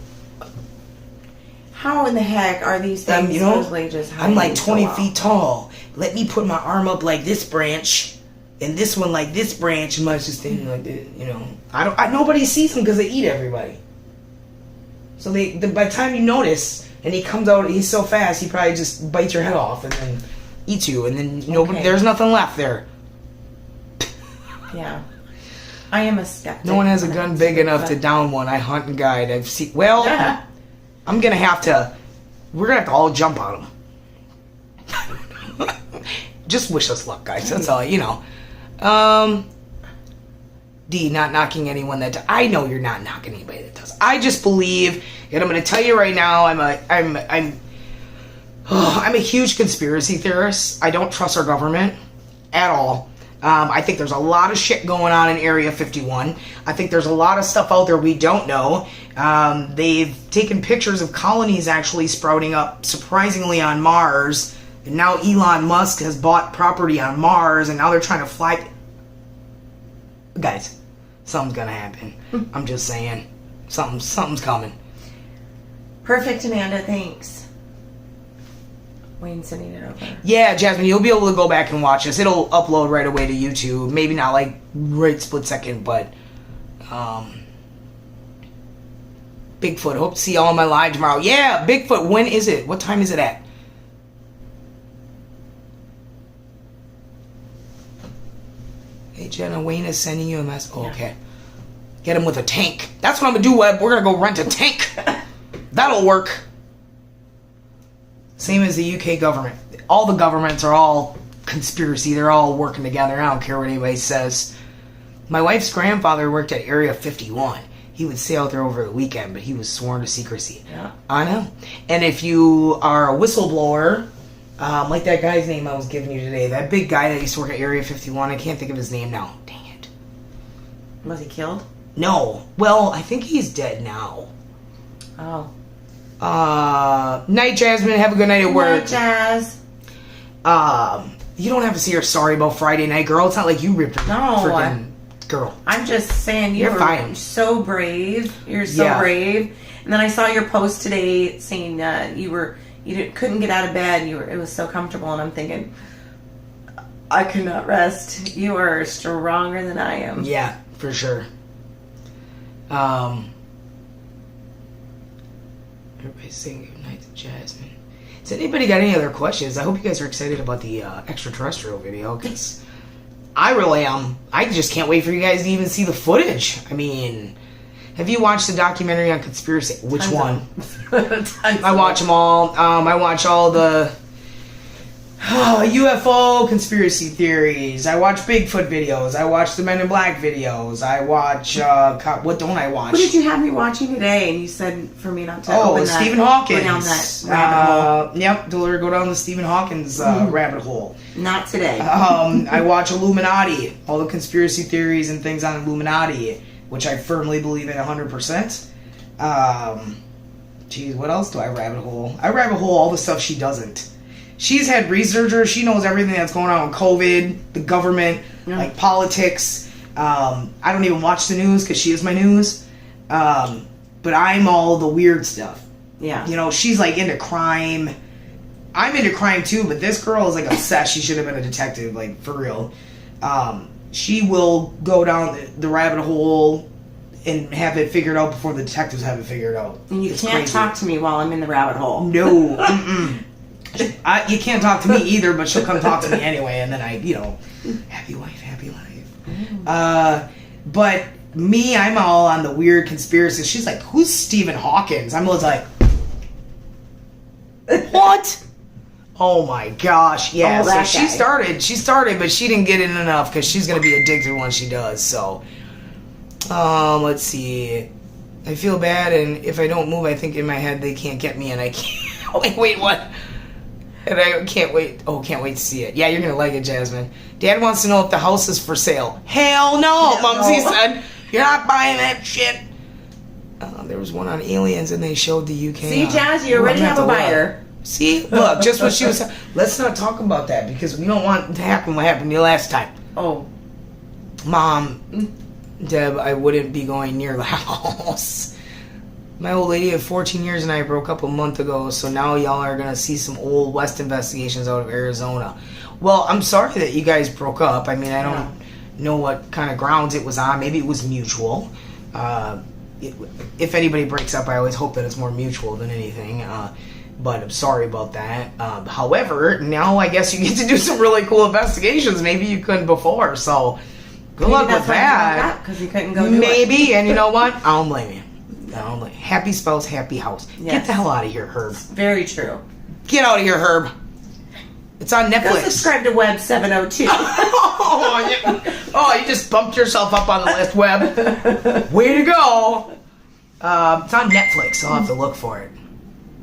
Speaker 1: How in the heck are these things supposedly just hiding?
Speaker 2: I'm like 20 feet tall. Let me put my arm up like this branch, and this one like this branch, and mine's just standing like this. Nobody sees them because they eat everybody. So by the time you notice, and he comes out, he's so fast, he probably just bites your head off and then eats you, and then there's nothing left there.
Speaker 1: Yeah. I am a skeptic.
Speaker 2: No one has a gun big enough to down one. I hunt and guide. I've seen... Well, yeah. I'm going to have to... We're going to have to all jump on them. Just wish us luck, guys. That's all, D, not knocking anyone that... I know you're not knocking anybody that does. I just believe, and I'm going to tell you right now, I'm a huge conspiracy theorist. I don't trust our government at all. I think there's a lot of shit going on in Area 51. I think there's a lot of stuff out there we don't know. They've taken pictures of colonies actually sprouting up surprisingly on Mars. And now Elon Musk has bought property on Mars, and now they're trying to fly... Guys, something's gonna happen. I'm just saying. Something's coming.
Speaker 1: Perfect, Amanda. Thanks. Wayne's sending it over.
Speaker 2: Yeah, Jasmine, you'll be able to go back and watch this. It'll upload right away to YouTube. Maybe not like right split second, but Bigfoot. Hope to see y'all on my live tomorrow. Yeah, Bigfoot. When is it? What time is it at? Hey, Jenna, Wayne is sending you a message. Oh, okay. Get him with a tank. That's what I'm going to do, Webb. We're going to go rent a tank. That'll work. Same as the UK government. All the governments are all conspiracy. They're all working together. I don't care what anybody says. My wife's grandfather worked at Area 51. He would stay out there over the weekend, but he was sworn to secrecy.
Speaker 1: Yeah.
Speaker 2: I know. And if you are a whistleblower... like that guy's name I was giving you today. That big guy that used to work at Area 51. I can't think of his name now. Dang it.
Speaker 1: Was he killed?
Speaker 2: No. Well, I think he's dead now.
Speaker 1: Oh.
Speaker 2: Night, Jasmine. Have a good night at work.
Speaker 1: Night, Jazz.
Speaker 2: You don't have to say you're sorry about Friday night, girl. It's not like you ripped her freaking girl.
Speaker 1: I'm just saying you're
Speaker 2: fine.
Speaker 1: So brave. You're so brave. And then I saw your post today saying you couldn't get out of bed. It was so comfortable, and I'm thinking, I could not rest. You are stronger than I am.
Speaker 2: Yeah, for sure. Everybody's saying good night to Jasmine. Has anybody got any other questions? I hope you guys are excited about the extraterrestrial video, because I really am. I just can't wait for you guys to even see the footage. I mean, have you watched the documentary on conspiracy? Which one? I watch them all. I watch all the UFO conspiracy theories. I watch Bigfoot videos. I watch the Men in Black videos. I watch what don't I watch?
Speaker 1: What did you have me watching today? And you said for me not to. Open that,
Speaker 2: Stephen Hawkins.
Speaker 1: Go down that rabbit hole.
Speaker 2: Yep, go down the Stephen Hawkins rabbit hole.
Speaker 1: Not today.
Speaker 2: I watch Illuminati, all the conspiracy theories and things on Illuminati, which I firmly believe in 100%. Geez, what else do I rabbit hole? I rabbit hole all the stuff she doesn't. She's had researchers. She knows everything that's going on with COVID, the government, like politics. I don't even watch the news because she is my news. But I'm all the weird stuff.
Speaker 1: Yeah.
Speaker 2: You know, she's like into crime. I'm into crime too, but this girl is like obsessed. She should have been a detective, like for real. She will go down the rabbit hole and have it figured out before the detectives have it figured out.
Speaker 1: And you can't talk to me while I'm in the rabbit hole.
Speaker 2: No. You can't talk to me either, but she'll come talk to me anyway, and then happy wife, happy life. But me, I'm all on the weird conspiracy. She's like, who's Stephen Hawkins? I'm like, what? Oh my gosh, yeah. So she started, but she didn't get in enough because she's going to be addicted once she does, so. Let's see. I feel bad, and if I don't move, I think in my head they can't get me, and I can't. Wait, what? And I can't wait. Oh, can't wait to see it. Yeah, you're going to like it, Jasmine. Dad wants to know if the house is for sale. Hell no, Mumsy said. You're not buying that shit. There was one on aliens, and they showed the UK.
Speaker 1: See, Jazz, you already have a buyer.
Speaker 2: See? Look, just what she was saying. Let's not talk about that, because we don't want to happen what happened to you last time.
Speaker 1: Oh.
Speaker 2: Mom, Deb, I wouldn't be going near the house. My old lady of 14 years and I broke up a month ago, so now y'all are going to see some old West investigations out of Arizona. Well, I'm sorry that you guys broke up. I mean, I don't know what kind of grounds it was on. Maybe it was mutual. If anybody breaks up, I always hope that it's more mutual than anything. But I'm sorry about that. However, now I guess you get to do some really cool investigations. Maybe you couldn't before, so good luck with that.
Speaker 1: Because you couldn't go do
Speaker 2: Maybe, and you know what? I don't blame you. Happy spouse, happy house.
Speaker 1: Yes.
Speaker 2: Get the hell out of here, Herb.
Speaker 1: Very true.
Speaker 2: Get out of here, Herb. It's on Netflix.
Speaker 1: Go subscribe to Web 702.
Speaker 2: You just bumped yourself up on the list, Web. Way to go. It's on Netflix. I'll have to look for it.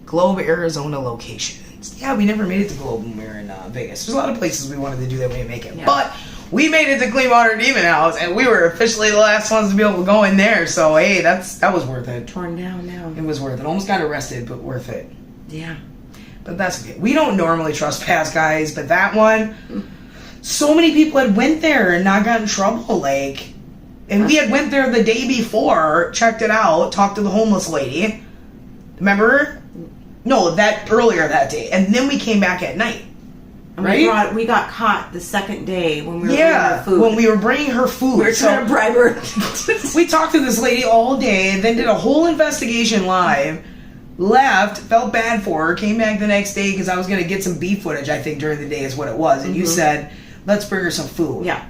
Speaker 2: Globe, Arizona locations. Yeah, we never made it to Globe when we were in Vegas. There's a lot of places we wanted to do that we didn't make it. Yeah. But we made it to Cleanwater Demon House, and we were officially the last ones to be able to go in there. So, hey, that was worth it.
Speaker 1: Torn down now.
Speaker 2: It was worth it. Almost got arrested, but worth it.
Speaker 1: Yeah.
Speaker 2: But that's okay. We don't normally trespass, guys, but that one, so many people had went there and not got in trouble, and we had went there the day before, checked it out, talked to the homeless lady. Remember? No, earlier that day. And then we came back at night. Right?
Speaker 1: We got caught the second day when we were bringing her food.
Speaker 2: When we were bringing her food.
Speaker 1: We were trying to bribe her.
Speaker 2: We talked to this lady all day, then did a whole investigation live, left, felt bad for her, came back the next day because I was going to get some beef footage, I think, during the day is what it was. And you said, let's bring her some food.
Speaker 1: Yeah.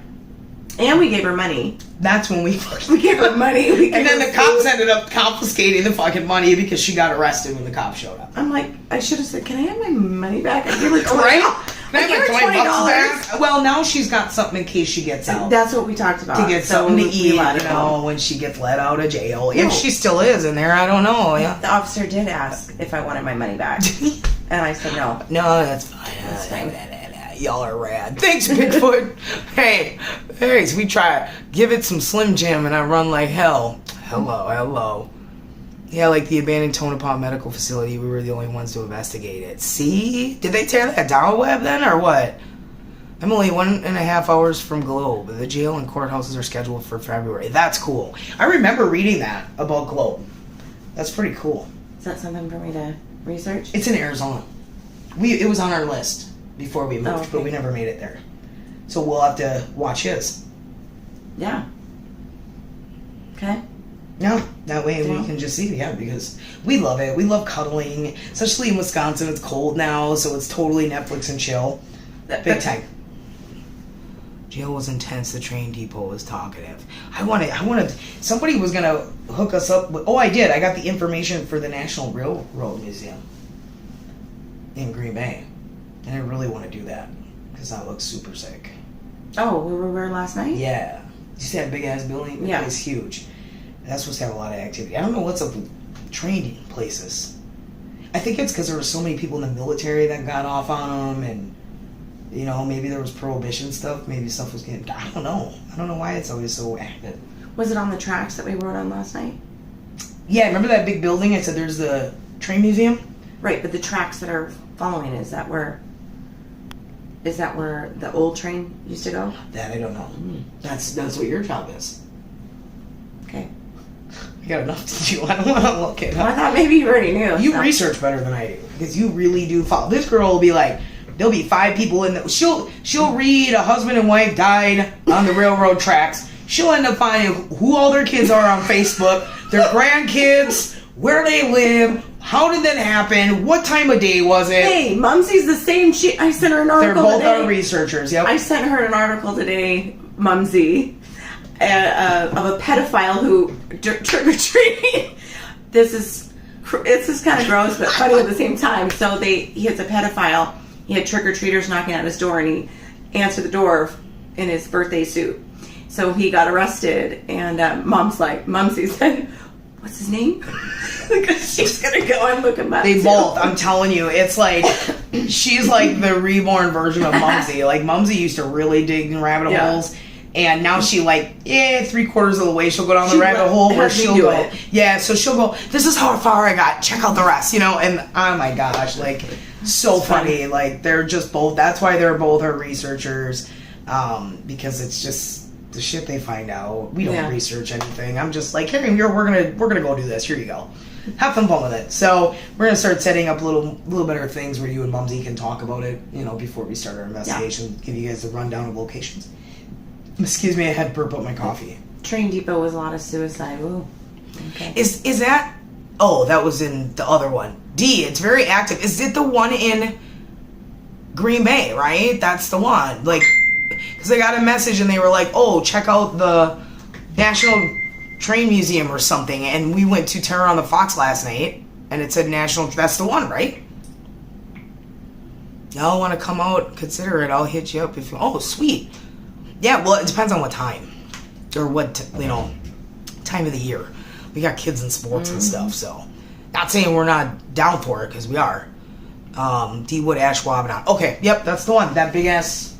Speaker 1: And we gave her money.
Speaker 2: That's when we
Speaker 1: gave her money.
Speaker 2: And then the cops ended up confiscating the fucking money because she got arrested when the cops showed up.
Speaker 1: I'm like, I should have said, can I have my money back? I gave her
Speaker 2: $20. Can I have my $20 back? Well, now she's got something in case she gets out.
Speaker 1: That's what we talked about.
Speaker 2: To get something to eat, when she gets let out of jail. If she still is in there, I don't know. Yeah.
Speaker 1: The officer did ask if I wanted my money back. And I said no.
Speaker 2: No, that's fine.
Speaker 1: That's fine.
Speaker 2: Y'all are rad. Thanks, Bigfoot. hey, so we try give it some Slim Jim, and I run like hell. Hello. Yeah, like the abandoned Tonopah Medical Facility, we were the only ones to investigate it. See? Did they tear that down, Webb, then, or what? I'm only 1.5 hours from Globe. The jail and courthouses are scheduled for February. That's cool. I remember reading that about Globe. That's pretty cool.
Speaker 1: Is that something for me to research?
Speaker 2: It's in Arizona. It was on our list before we moved,
Speaker 1: okay.
Speaker 2: But we never made it there. So we'll have to watch his.
Speaker 1: Yeah. Okay.
Speaker 2: No, that way we can just see, because we love it. We love cuddling, especially in Wisconsin. It's cold now, so it's totally Netflix and chill. Big time. Jail was intense. The train depot was talkative. I wanted. Somebody was gonna hook us up with. Oh, I did. I got the information for the National Railroad Museum in Green Bay, and I really want to do that because that looks super sick.
Speaker 1: Oh, where we were last night?
Speaker 2: Yeah, you see that big ass building?
Speaker 1: Yeah,
Speaker 2: it's huge. That's supposed to have a lot of activity. I don't know what's up with training places. I think it's because there were so many people in the military that got off on them, and maybe there was prohibition stuff. Maybe stuff was getting. I don't know. I don't know why it's always so active.
Speaker 1: Was it on the tracks that we rode on last night?
Speaker 2: Yeah, remember that big building? I said there's the train museum.
Speaker 1: Right, but the tracks that are following, is that where the old train used to go?
Speaker 2: That I don't know. That's what your job is.
Speaker 1: Okay.
Speaker 2: I got enough to do. I don't want to look it up.
Speaker 1: Well, I thought maybe you already knew.
Speaker 2: You research better than I do because you really do follow. This girl will be like, there'll be 5 people in the. She'll read a husband and wife died on the railroad tracks. She'll end up finding who all their kids are on Facebook, their grandkids, where they live, how did that happen, what time of day was it.
Speaker 1: Hey, Mumsy's the same. I sent her an article today.
Speaker 2: They're both our researchers. Yep.
Speaker 1: I sent her an article today, Mumsy, of a pedophile who trick-or-treating. This is kind of gross but funny at the same time. So he's a pedophile. He had trick-or-treaters knocking at his door, and he answered the door in his birthday suit. So he got arrested, and Mumsy said, what's his name? Because she's going to go and look him up.
Speaker 2: They both, I'm telling you, it's like, she's like the reborn version of Mumsy. Like, Mumsy used to really dig in rabbit holes. And now she 3/4 of the way she'll go down the rabbit hole where she'll go. It. Yeah, so she'll go, this is how far I got. Check out the rest, and oh my gosh, so funny. They're just both, that's why they're both our researchers. Because it's just the shit they find out. We don't research anything. I'm just like, here, we're gonna go do this. Here you go. Have some fun with it. So we're gonna start setting up little better things where you and Mumsy can talk about it, before we start our investigation. Give you guys a rundown of locations. Excuse me, I had to burp up my coffee.
Speaker 1: Train depot was a lot of suicide. Ooh. Okay.
Speaker 2: Is that? Oh, that was in the other one. D. It's very active. Is it the one in Green Bay? Right, that's the one. Because they got a message and they were like, "Oh, check out the National Train Museum or something." And we went to Terror on the Fox last night, and it said National. That's the one, right? Y'all want to come out? Consider it. I'll hit you up if you. Oh, sweet. Yeah, well, it depends on what time or what time of the year. We got kids in sports and stuff, so not saying we're not down for it because we are. D Wood Ashwaubenon. Okay, yep, that's the one. That big ass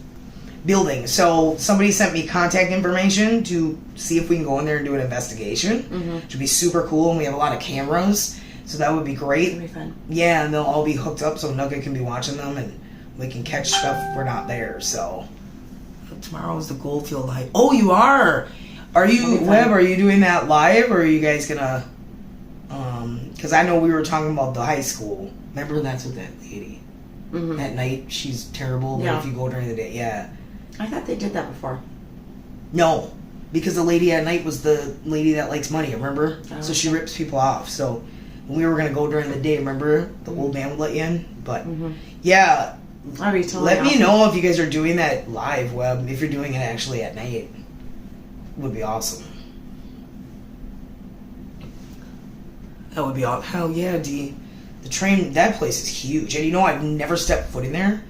Speaker 2: building. So somebody sent me contact information to see if we can go in there and do an investigation, which would be super cool. And we have a lot of cameras, so that would be great.
Speaker 1: That'd be fun.
Speaker 2: Yeah, and they'll all be hooked up so Nugget can be watching them and we can catch stuff if we're not there. So. Tomorrow is the Goldfield High. Oh, you are. Are you Webb? Are you doing that live, or are you guys gonna? Because I know we were talking about the high school. Remember, that's with that lady. At night, she's terrible. But if you go during the day,
Speaker 1: I thought they did that before.
Speaker 2: No, because the lady at night was the lady that likes money. Remember?
Speaker 1: Oh,
Speaker 2: so she rips people off. So when we were gonna go during the day, remember the old man would let you in, but yeah. Let me know if you guys are doing that live, Web. If you're doing it actually at night, it would be awesome. That would be awesome. Hell yeah, D. The train, that place is huge. And I've never stepped foot in there.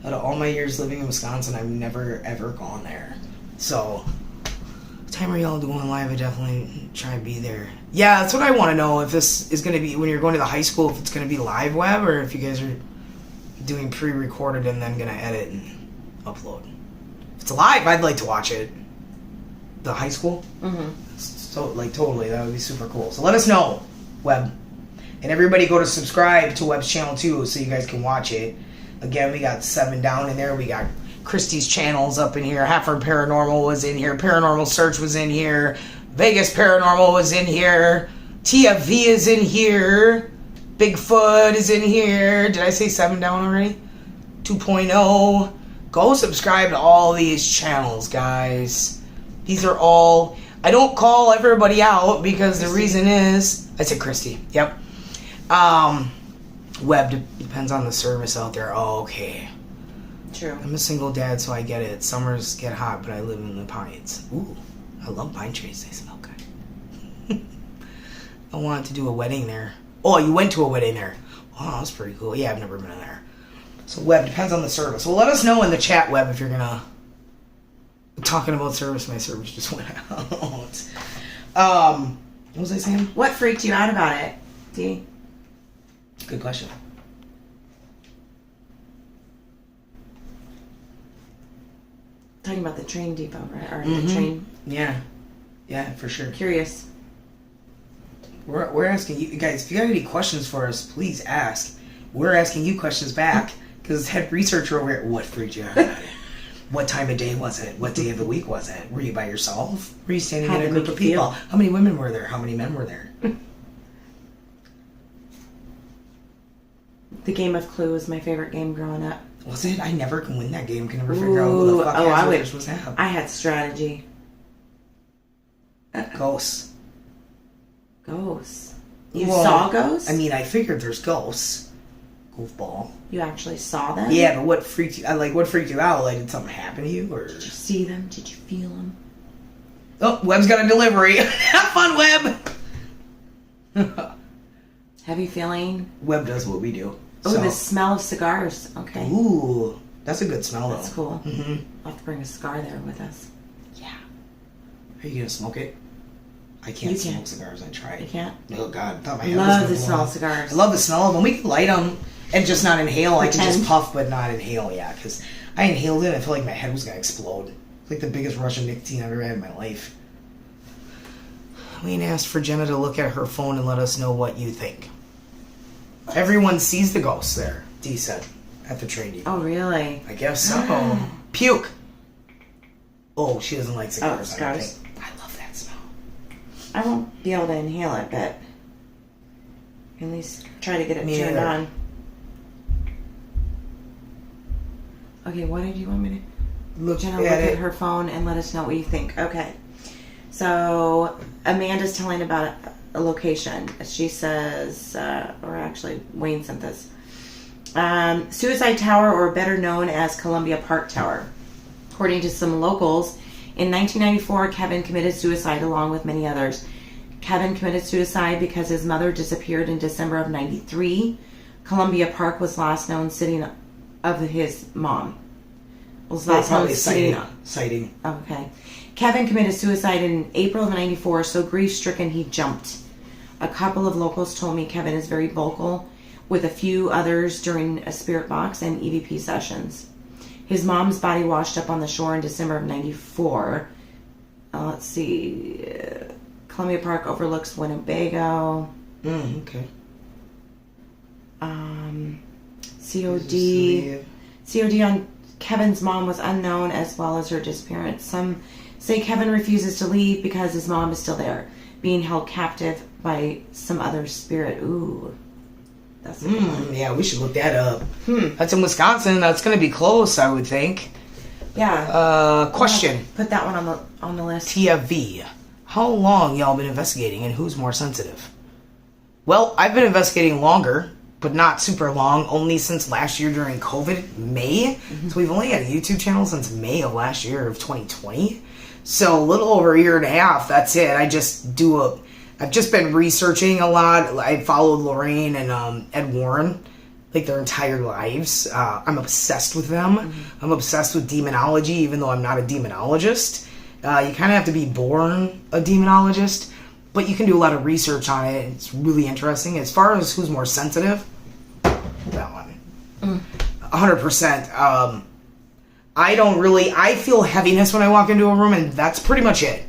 Speaker 2: Out of all my years living in Wisconsin, I've never ever gone there. So, what time are y'all doing live? I definitely try to be there. Yeah, that's what I want to know. If this is going to be, when you're going to the high school, if it's going to be live, Web, or if you guys are doing pre-recorded and then gonna edit and upload. If it's live, I'd like to watch it. The high school?
Speaker 1: Mm-hmm.
Speaker 2: So, like, totally, that would be super cool. So let us know, Web. And everybody go to subscribe to Web's channel, too, so you guys can watch it. Again, we got 7 down in there. We got Christy's channels up in here. Halford Paranormal was in here. Paranormal Search was in here. Vegas Paranormal was in here. TFV is in here. Bigfoot is in here. Did I say 7 down already? 2.0. Go subscribe to all these channels, guys. These are all... I don't call everybody out because the reason is... I said Christy. Yep. Web depends on the service out there. Oh, okay.
Speaker 1: True.
Speaker 2: I'm a single dad, so I get it. Summers get hot, but I live in the pines. Ooh, I love pine trees. They smell good. I wanted to do a wedding there. Oh, you went to a wedding there. Oh, that's pretty cool. Yeah, I've never been in there. So, Web, depends on the service. Well, let us know in the chat, Web, if you're going to... Talking about service, my service just went out. What was I saying?
Speaker 1: What freaked you out about it, Dee?
Speaker 2: Good question.
Speaker 1: Talking about the train depot, right? Or the train.
Speaker 2: Yeah. Yeah, for sure.
Speaker 1: Curious.
Speaker 2: We're asking you guys, if you got any questions for us, please ask. We're asking you questions back. Because head researcher over here, what freaked you out about it? What time of day was it? What day of the week was it? Were you by yourself? Were you standing in a group of people? How many women were there? How many men were there?
Speaker 1: The game of Clue was my favorite game growing up.
Speaker 2: Was it? I never can win that game. Can never figure out who the fuck you're supposed to have.
Speaker 1: I had strategy.
Speaker 2: Ghosts.
Speaker 1: Ghosts. You saw ghosts?
Speaker 2: I mean, I figured there's ghosts. Goofball.
Speaker 1: You actually saw them?
Speaker 2: Yeah, but what freaked you? What freaked you out? Like, did something happen to you, or
Speaker 1: did you see them? Did you feel them?
Speaker 2: Oh, Web's got a delivery. Have fun, Web.
Speaker 1: Heavy feeling.
Speaker 2: Web does what we do.
Speaker 1: Oh, the smell of cigars. Okay.
Speaker 2: Ooh, that's a good smell, though.
Speaker 1: That's cool.
Speaker 2: Mm-hmm.
Speaker 1: I'll have to bring a cigar there with us.
Speaker 2: Yeah. Are you gonna smoke it? I can't smoke cigars. I tried.
Speaker 1: You can't?
Speaker 2: Oh God, I thought my
Speaker 1: I
Speaker 2: head was
Speaker 1: love
Speaker 2: gonna
Speaker 1: the
Speaker 2: blow
Speaker 1: smell
Speaker 2: up.
Speaker 1: of cigars.
Speaker 2: I love the smell of them. We can light them and just not inhale. I can just
Speaker 1: Pretend.
Speaker 2: puff, but not inhale. Yeah, because I inhaled it. I feel like my head was gonna explode. It's like the biggest rush of nicotine I've ever had in my life. We asked for Jenna to look at her phone and let us know what you think. Everyone sees the ghosts there, Dee said, at the train depot.
Speaker 1: Oh, really?
Speaker 2: I guess so. Puke. Oh, she doesn't like cigars.
Speaker 1: Oh, cigars.
Speaker 2: I love that smell.
Speaker 1: I won't be able to inhale it, but at least try to get it
Speaker 2: Me
Speaker 1: turned
Speaker 2: neither.
Speaker 1: on. Okay, what did you want me to... Jenna, look at her phone and let us know what you think. Okay. So, Amanda's telling about a location. She says, or actually, Wayne sent this. Suicide Tower, or better known as Columbia Park Tower. According to some locals, in 1994, Kevin committed suicide along with many others. Kevin committed suicide because his mother disappeared in December of 93. Columbia Park was last known sitting of his mom. Was last known
Speaker 2: sighting.
Speaker 1: Okay. Kevin committed suicide in April of 94, so grief-stricken he jumped. A couple of locals told me Kevin is very vocal, with a few others during a spirit box and EVP sessions. His mom's body washed up on the shore in December of 94. Let's see. Columbia Park overlooks Winnebago.
Speaker 2: Okay.
Speaker 1: COD on Kevin's mom was unknown, as well as her disappearance. Some say Kevin refuses to leave because his mom is still there, being held captive by some other spirit. Ooh. That's a good one.
Speaker 2: Yeah, we should look that up. That's in Wisconsin. That's going to be close, I would think.
Speaker 1: Yeah.
Speaker 2: Question.
Speaker 1: Put that one on the list.
Speaker 2: TFV. How long y'all been investigating, and who's more sensitive? Well, I've been investigating longer, but not super long, only since last year during COVID, May. So we've only had a YouTube channel since May of last year of 2020. So a little over a year and a half, that's it. I've just been researching a lot. I followed Lorraine and Ed Warren, like their entire lives. I'm obsessed with them. I'm obsessed with demonology, even though I'm not a demonologist. You kind of have to be born a demonologist, but you can do a lot of research on it. It's really interesting. As far as who's more sensitive, that one. 100%. I feel heaviness when I walk into a room, and that's pretty much it.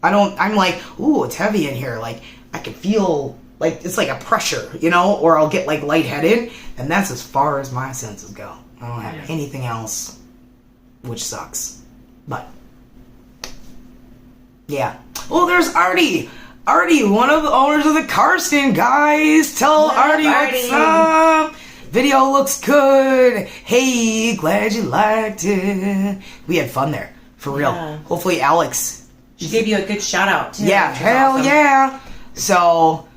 Speaker 2: I'm like, ooh, it's heavy in here. Like, I can feel, like, it's like a pressure, you know? Or I'll get, like, lightheaded, and that's as far as my senses go. I don't have anything else, which sucks. But, yeah. Well, there's Artie. Artie, one of the owners of the Karsten, guys. Tell Artie what's up. Video looks good. Hey, glad you liked it. We had fun there, for real.
Speaker 1: Yeah.
Speaker 2: Hopefully Alex...
Speaker 1: She gave you a good shout out too.
Speaker 2: Yeah, hell awesome. Yeah. So,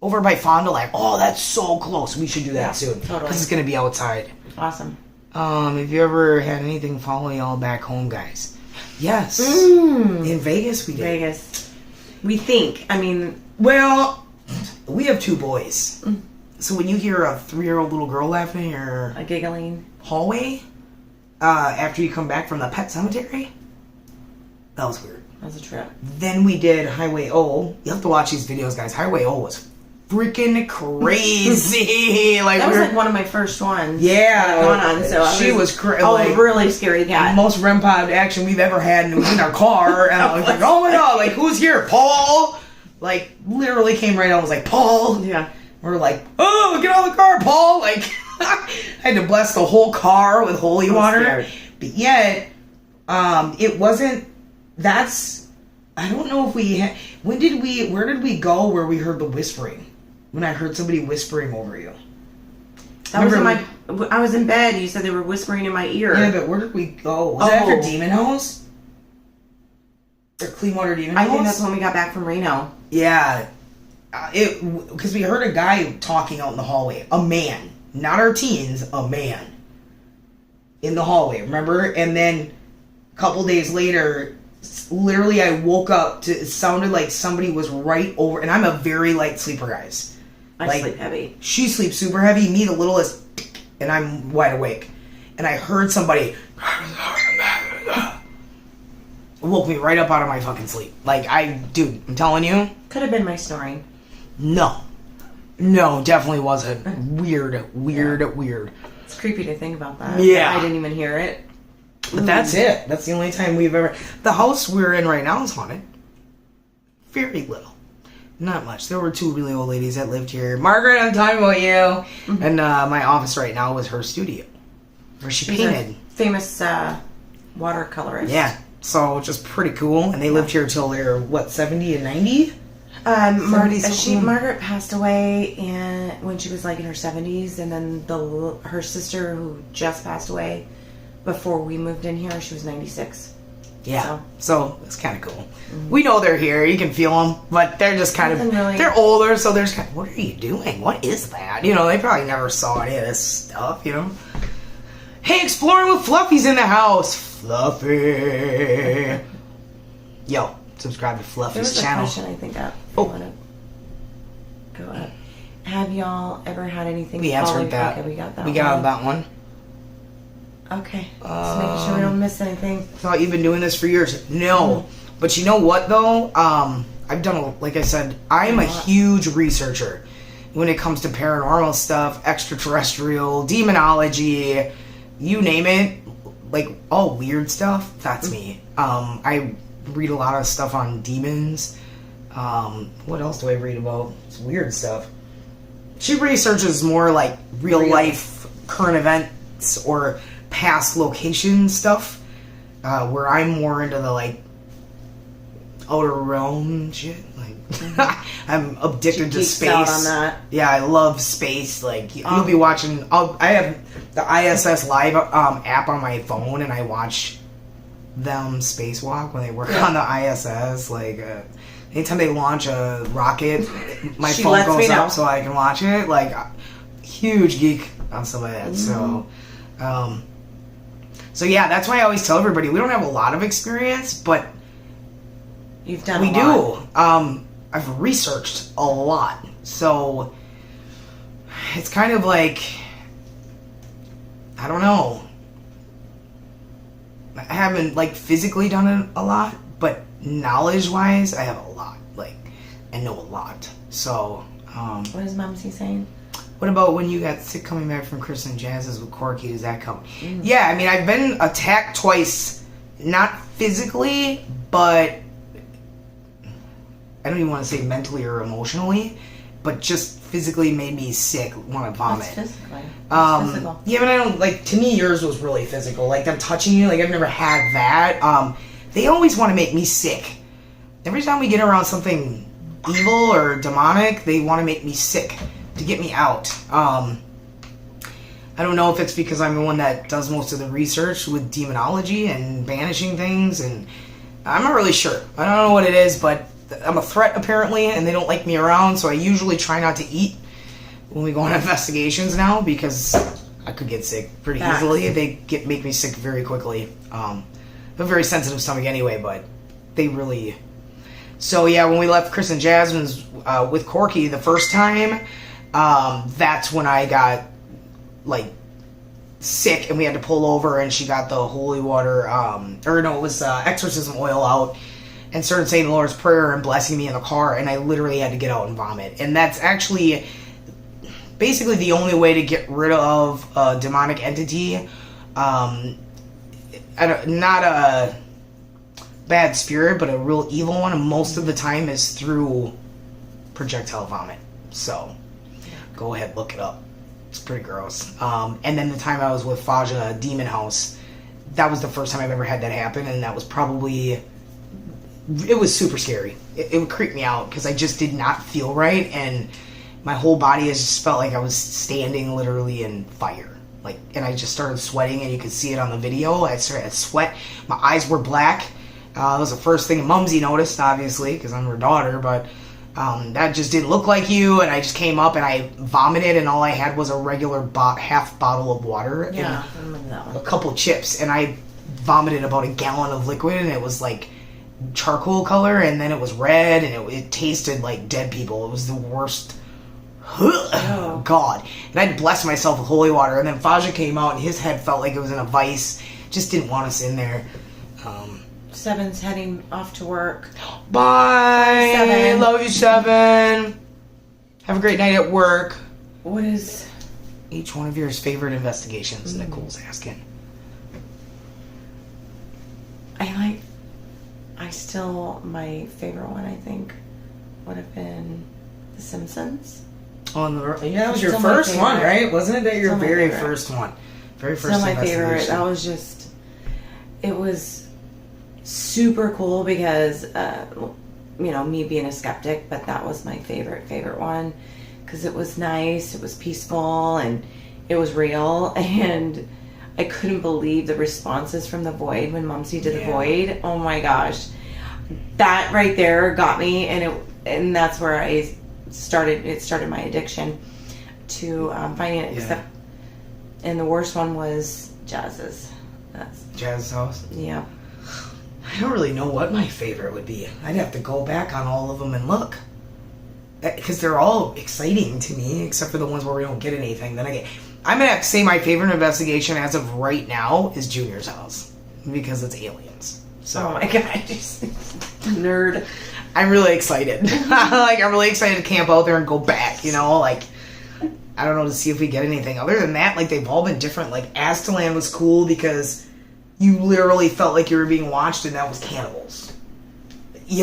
Speaker 2: over by Fond du Lac. Oh, that's so close. We should do that soon.
Speaker 1: Totally.
Speaker 2: Because it's going to be outside.
Speaker 1: Awesome.
Speaker 2: Have you ever had anything follow y'all back home, guys? Yes. In Vegas, we did.
Speaker 1: Vegas. We think. I mean...
Speaker 2: Well, we have 2 boys. So when you hear a 3-year-old little girl laughing in your...
Speaker 1: A giggling.
Speaker 2: Hallway, after you come back from the pet cemetery... That was weird.
Speaker 1: That was a trip.
Speaker 2: Then we did Highway O. You have to watch these videos, guys. Highway O was freaking crazy. Like
Speaker 1: that was like one of my first ones.
Speaker 2: Yeah.
Speaker 1: Going on, so
Speaker 2: she was crazy.
Speaker 1: Like, really scary cat.
Speaker 2: Most REM pod action we've ever had, and it was in our car. And I was like, oh my god, like, who's here? Paul? Like, literally came right on. Was like, Paul?
Speaker 1: Yeah.
Speaker 2: We're like, oh, get out of the car, Paul. Like, I had to bless the whole car with holy water.
Speaker 1: Scared.
Speaker 2: But yet, it wasn't... That's, I don't know if we had, where did we go where we heard the whispering? When I heard somebody whispering over you.
Speaker 1: That was in I was in bed, you said they were whispering in my ear.
Speaker 2: Yeah, but where did we go? Was that after Demon House? Or Cleanwater Demon House?
Speaker 1: I think that's when we got back from Reno.
Speaker 2: Yeah. Because we heard a guy talking out in the hallway. A man. Not our teens, a man. In the hallway, remember? And then, a couple days later... Literally, I woke up to, it sounded like somebody was right over, and I'm a very light sleeper, guys.
Speaker 1: I sleep heavy.
Speaker 2: She sleeps super heavy, me the littlest, and I'm wide awake. And I heard somebody, woke me right up out of my fucking sleep. Like, dude, I'm telling you.
Speaker 1: Could have been my snoring.
Speaker 2: No, definitely wasn't. Weird.
Speaker 1: It's creepy to think about that.
Speaker 2: Yeah.
Speaker 1: I didn't even hear it.
Speaker 2: But that's it. That's the only time we've ever... The house we're in right now is haunted. Very little. Not much. There were 2 really old ladies that lived here. Margaret, I'm talking about you. And my office right now was her studio. Where she painted.
Speaker 1: Famous watercolorist.
Speaker 2: Yeah. So, just pretty cool. And they lived here till they were, 70 and 90?
Speaker 1: Margaret passed away when she was like in her 70s. And then her sister, who just passed away... Before we moved in here, she was 96.
Speaker 2: Yeah. So it's kind of cool. We know they're here. You can feel them. But they're just kind of...
Speaker 1: Really...
Speaker 2: They're older, so they're just kind of... What are you doing? What is that? You know, they probably never saw any of this stuff, you know? Hey, exploring with Fluffy's in the house. Fluffy. Yo, subscribe to Fluffy's channel.
Speaker 1: There was a question, I think, up.
Speaker 2: Oh.
Speaker 1: Want to go up. Have y'all ever had anything...
Speaker 2: We answered that.
Speaker 1: Okay, we got that
Speaker 2: We got that one.
Speaker 1: Okay. Just making sure we don't miss anything.
Speaker 2: Thought you've been doing this for years. No. But you know what, though? I've done, like I said, I'm a huge researcher when it comes to paranormal stuff, extraterrestrial, demonology, you name it. Like, all weird stuff, that's me. I read a lot of stuff on demons. What else do I read about? It's weird stuff. She researches more like real life current events or past location stuff, where I'm more into the like outer realm shit. Like I'm addicted to space.
Speaker 1: Out on that.
Speaker 2: Yeah, I love space. Like you'll be watching. I have the ISS Live app on my phone, and I watch them spacewalk when they work on the ISS. Like anytime they launch a rocket, my phone goes up so I can watch it. Like huge geek on some of that. So yeah, that's why I always tell everybody we don't have a lot of experience, but
Speaker 1: you've done.
Speaker 2: We do. I've researched a lot, so it's kind of like I don't know. I haven't like physically done it a lot, but knowledge-wise, I have a lot. Like I know a lot. So
Speaker 1: what is Mumsy saying?
Speaker 2: What about when you got sick coming back from Chris and Jazz's with Corky? Does that come? Yeah, I mean, I've been attacked twice. Not physically, but I don't even want to say mentally or emotionally, but just physically made me sick, want to vomit.
Speaker 1: That's physically. That's physical.
Speaker 2: Yeah, but I don't, like, to me, yours was really physical. Like, them touching you, like, I've never had that. They always want to make me sick. Every time we get around something evil or demonic, they want to make me sick to get me out. I don't know if it's because I'm the one that does most of the research with demonology and banishing things, and I'm not really sure. I don't know what it is, but I'm a threat apparently, and they don't like me around, so I usually try not to eat when we go on investigations now, because I could get sick pretty easily. They make me sick very quickly. I have a very sensitive stomach anyway, but they really... So yeah, when we left Chris and Jasmine's with Corky the first time, that's when I got like sick, and we had to pull over, and she got the holy water, it was exorcism oil out, and started saying the Lord's Prayer and blessing me in the car, and I literally had to get out and vomit. And that's actually basically the only way to get rid of a demonic entity. Not a bad spirit, but a real evil one, and most of the time is through projectile vomit. So go ahead, look it up. It's pretty gross. And then the time I was with Faja Demon House, that was the first time I've ever had that happen, and that was probably... It was super scary. It would creep me out because I just did not feel right, and my whole body has just felt like I was standing literally in fire. Like, and I just started sweating, and you could see it on the video. I started to sweat. My eyes were black. That was the first thing Mumsy noticed, obviously, because I'm her daughter, but that just didn't look like you, and I just came up, and I vomited, and all I had was a regular half bottle of water and a couple chips, and I vomited about a gallon of liquid, and it was like charcoal color, and then it was red, and it tasted like dead people. It was the worst. Oh God. And I had to bless myself with holy water, and then Faja came out, and his head felt like it was in a vice. Just didn't want us in there.
Speaker 1: Seven's heading off to work.
Speaker 2: Bye.
Speaker 1: Seven.
Speaker 2: Love you, Seven. Have a great night at work.
Speaker 1: What is
Speaker 2: each one of yours favorite investigations? Nicole's asking.
Speaker 1: My favorite one, I think, would have been The Simpsons.
Speaker 2: That was your first one, right? Wasn't it that your very first one? Very first
Speaker 1: my favorite. That was just... It was super cool because, me being a skeptic, but that was my favorite one because it was nice, it was peaceful, and it was real, and I couldn't believe the responses from the void when Mumsy did the void. Oh my gosh. That right there got me, and that's where it started my addiction to finding it. Except, and the worst one was Jazz's.
Speaker 2: Jazz's house?
Speaker 1: Yeah.
Speaker 2: I don't really know what my favorite would be. I'd have to go back on all of them and look. Because they're all exciting to me, except for the ones where we don't get anything. I'm going to have to say my favorite investigation as of right now is Junior's house. Because it's aliens. So,
Speaker 1: oh my god, just nerd.
Speaker 2: I'm really excited. I'm really excited to camp out there and go back, I don't know, to see if we get anything. Other than that, they've all been different. Aztalan was cool because you literally felt like you were being watched, and that was cannibals. I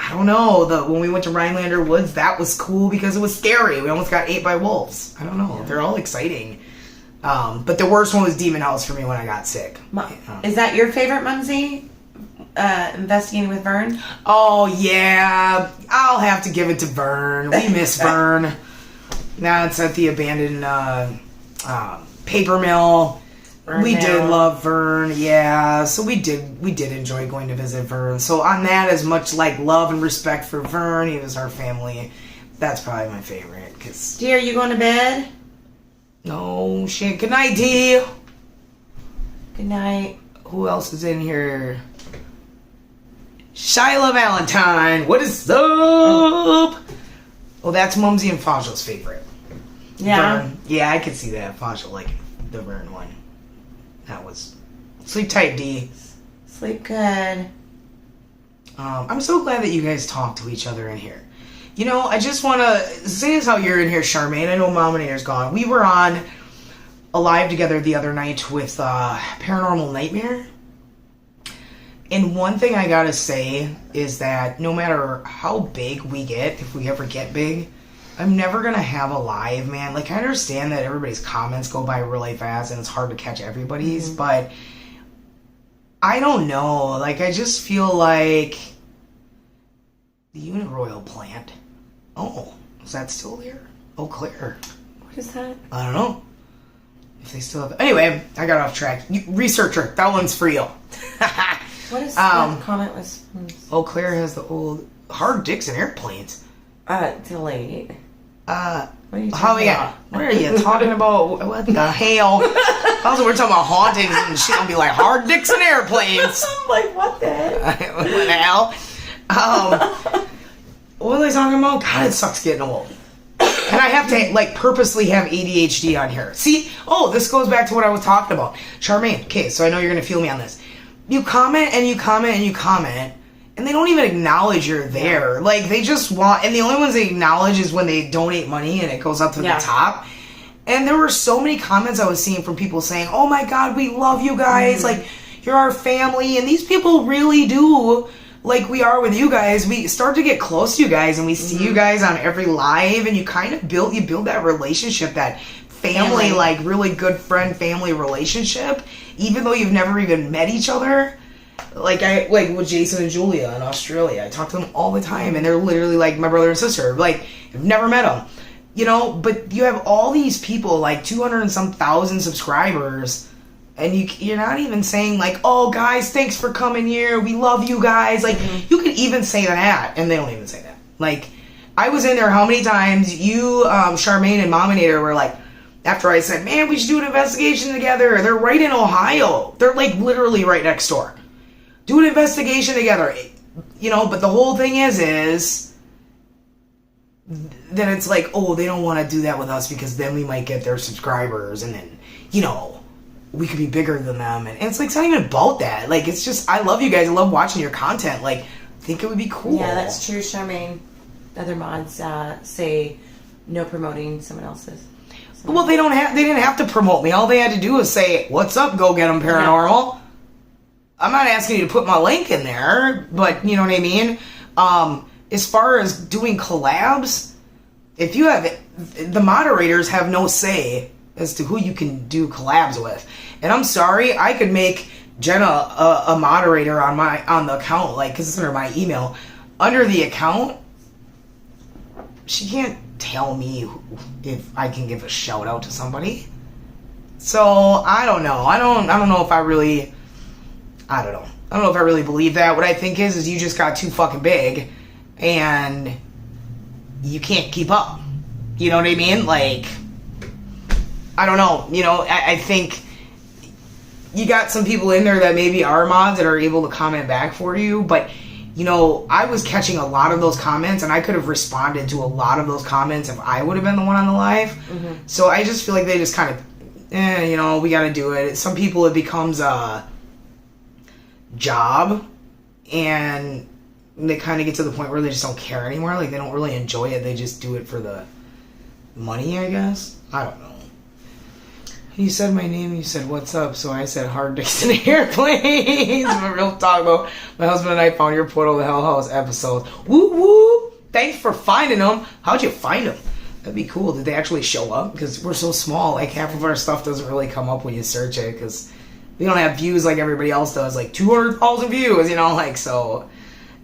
Speaker 2: don't know. When we went to Rhinelander Woods, that was cool because it was scary. We almost got ate by wolves. I don't know. Yeah. They're all exciting. But the worst one was Demon House for me when I got sick.
Speaker 1: Is that your favorite, Mumsy? Investigating with Vern?
Speaker 2: Oh, yeah. I'll have to give it to Vern. We miss Vern. Now it's at the abandoned paper mill. We did love Vern, yeah. So we did enjoy going to visit Vern. So on that, as much love and respect for Vern, he was our family. That's probably my favorite.
Speaker 1: Dear, you going to bed?
Speaker 2: No shit. Good night, D.
Speaker 1: Good night.
Speaker 2: Who else is in here? Shyla Valentine. What is up? Oh, that's Mumsy and Faja's favorite.
Speaker 1: Yeah.
Speaker 2: Vern. Yeah, I could see that. Faja the Vern one. That was... Sleep tight, D.
Speaker 1: Sleep good.
Speaker 2: I'm so glad that you guys talk to each other in here. You know, I just want to say as how you're in here, Charmaine. I know Mominator's gone. We were on a live together the other night with Paranormal Nightmare. And one thing I gotta say is that no matter how big we get, if we ever get big, I'm never gonna have a live, man. Like, I understand that everybody's comments go by really fast and it's hard to catch everybody's, but I don't know. Like, I just feel like the Uniroyal plant. Oh, is that still there? Oh, clear.
Speaker 1: What is that?
Speaker 2: I don't know. If they still have... Anyway, I got off track. Researcher, that one's for you.
Speaker 1: What is that comment was?
Speaker 2: Eau Claire has the old hard dicks in airplanes.
Speaker 1: Delete.
Speaker 2: What are you talking about? What are you talking about? What the hell? Also, we're talking about hauntings and shit. I'll be like, hard dicks in airplanes.
Speaker 1: I'm like, what the heck?
Speaker 2: What the hell? What was I talking about? God, it sucks getting old. And I have to, like, purposely have ADHD on here. See? Oh, this goes back to what I was talking about. Charmaine, okay, so I know you're going to feel me on this. You comment and you comment and you comment, and they don't even acknowledge you're there. Like, they just want... And the only ones they acknowledge is when they donate money and it goes up to the top. And there were so many comments I was seeing from people saying, oh my God, we love you guys. Like, you're our family. And these people really do... Like we are with you guys, we start to get close to you guys and we see you guys on every live and you kind of build that relationship, that family, like really good friend family relationship, even though you've never even met each other. Like with Jason and Julia in Australia, I talk to them all the time and they're literally like my brother and sister. Like, I've never met them, you know, but you have all these people, like 200 and some thousand subscribers. And you're not even saying, like, oh, guys, thanks for coming here. We love you guys. Like, you could even say that, and they don't even say that. Like, I was in there how many times? You, Charmaine, and Mominator were like, after I said, man, we should do an investigation together. They're right in Ohio. They're, like, literally right next door. Do an investigation together. You know, but the whole thing is that it's like, oh, they don't want to do that with us because then we might get their subscribers, and then, you know, we could be bigger than them. And it's like, it's not even about that. Like, it's just, I love you guys. I love watching your content. Like, I think it would be cool.
Speaker 1: Yeah, that's true, Charmaine. Other mods say no promoting someone else's.
Speaker 2: Well, they didn't have to promote me. All they had to do was say, what's up, GoGetEmm Paranormal? Yeah. I'm not asking you to put my link in there, but you know what I mean? As far as doing collabs, if you have the moderators have no say as to who you can do collabs with. And I'm sorry, I could make Jenna a moderator on the account, like, because it's under my email. Under the account, she can't tell me if I can give a shout out to somebody. So I don't know. I don't know if I really. I don't know. I don't know if I really believe that. What I think is you just got too fucking big, and you can't keep up. You know what I mean? Like, I don't know. You know, I think you got some people in there that maybe are mods that are able to comment back for you, but, you know, I was catching a lot of those comments, and I could have responded to a lot of those comments if I would have been the one on the live. Mm-hmm. So I just feel like they just kind of, you know, we got to do it. Some people, it becomes a job, and they kind of get to the point where they just don't care anymore. Like, they don't really enjoy it. They just do it for the money, I guess. I don't know. You said my name, you said what's up, so I said hard dicks in airplanes. Real talk about my husband and I found your Portal to Hell House episode. Woo woo! Thanks for finding them. How'd you find them? That'd be cool. Did they actually show up? Because we're so small, like half of our stuff doesn't really come up when you search it, because we don't have views like everybody else does, like 200,000 views, you know, like, so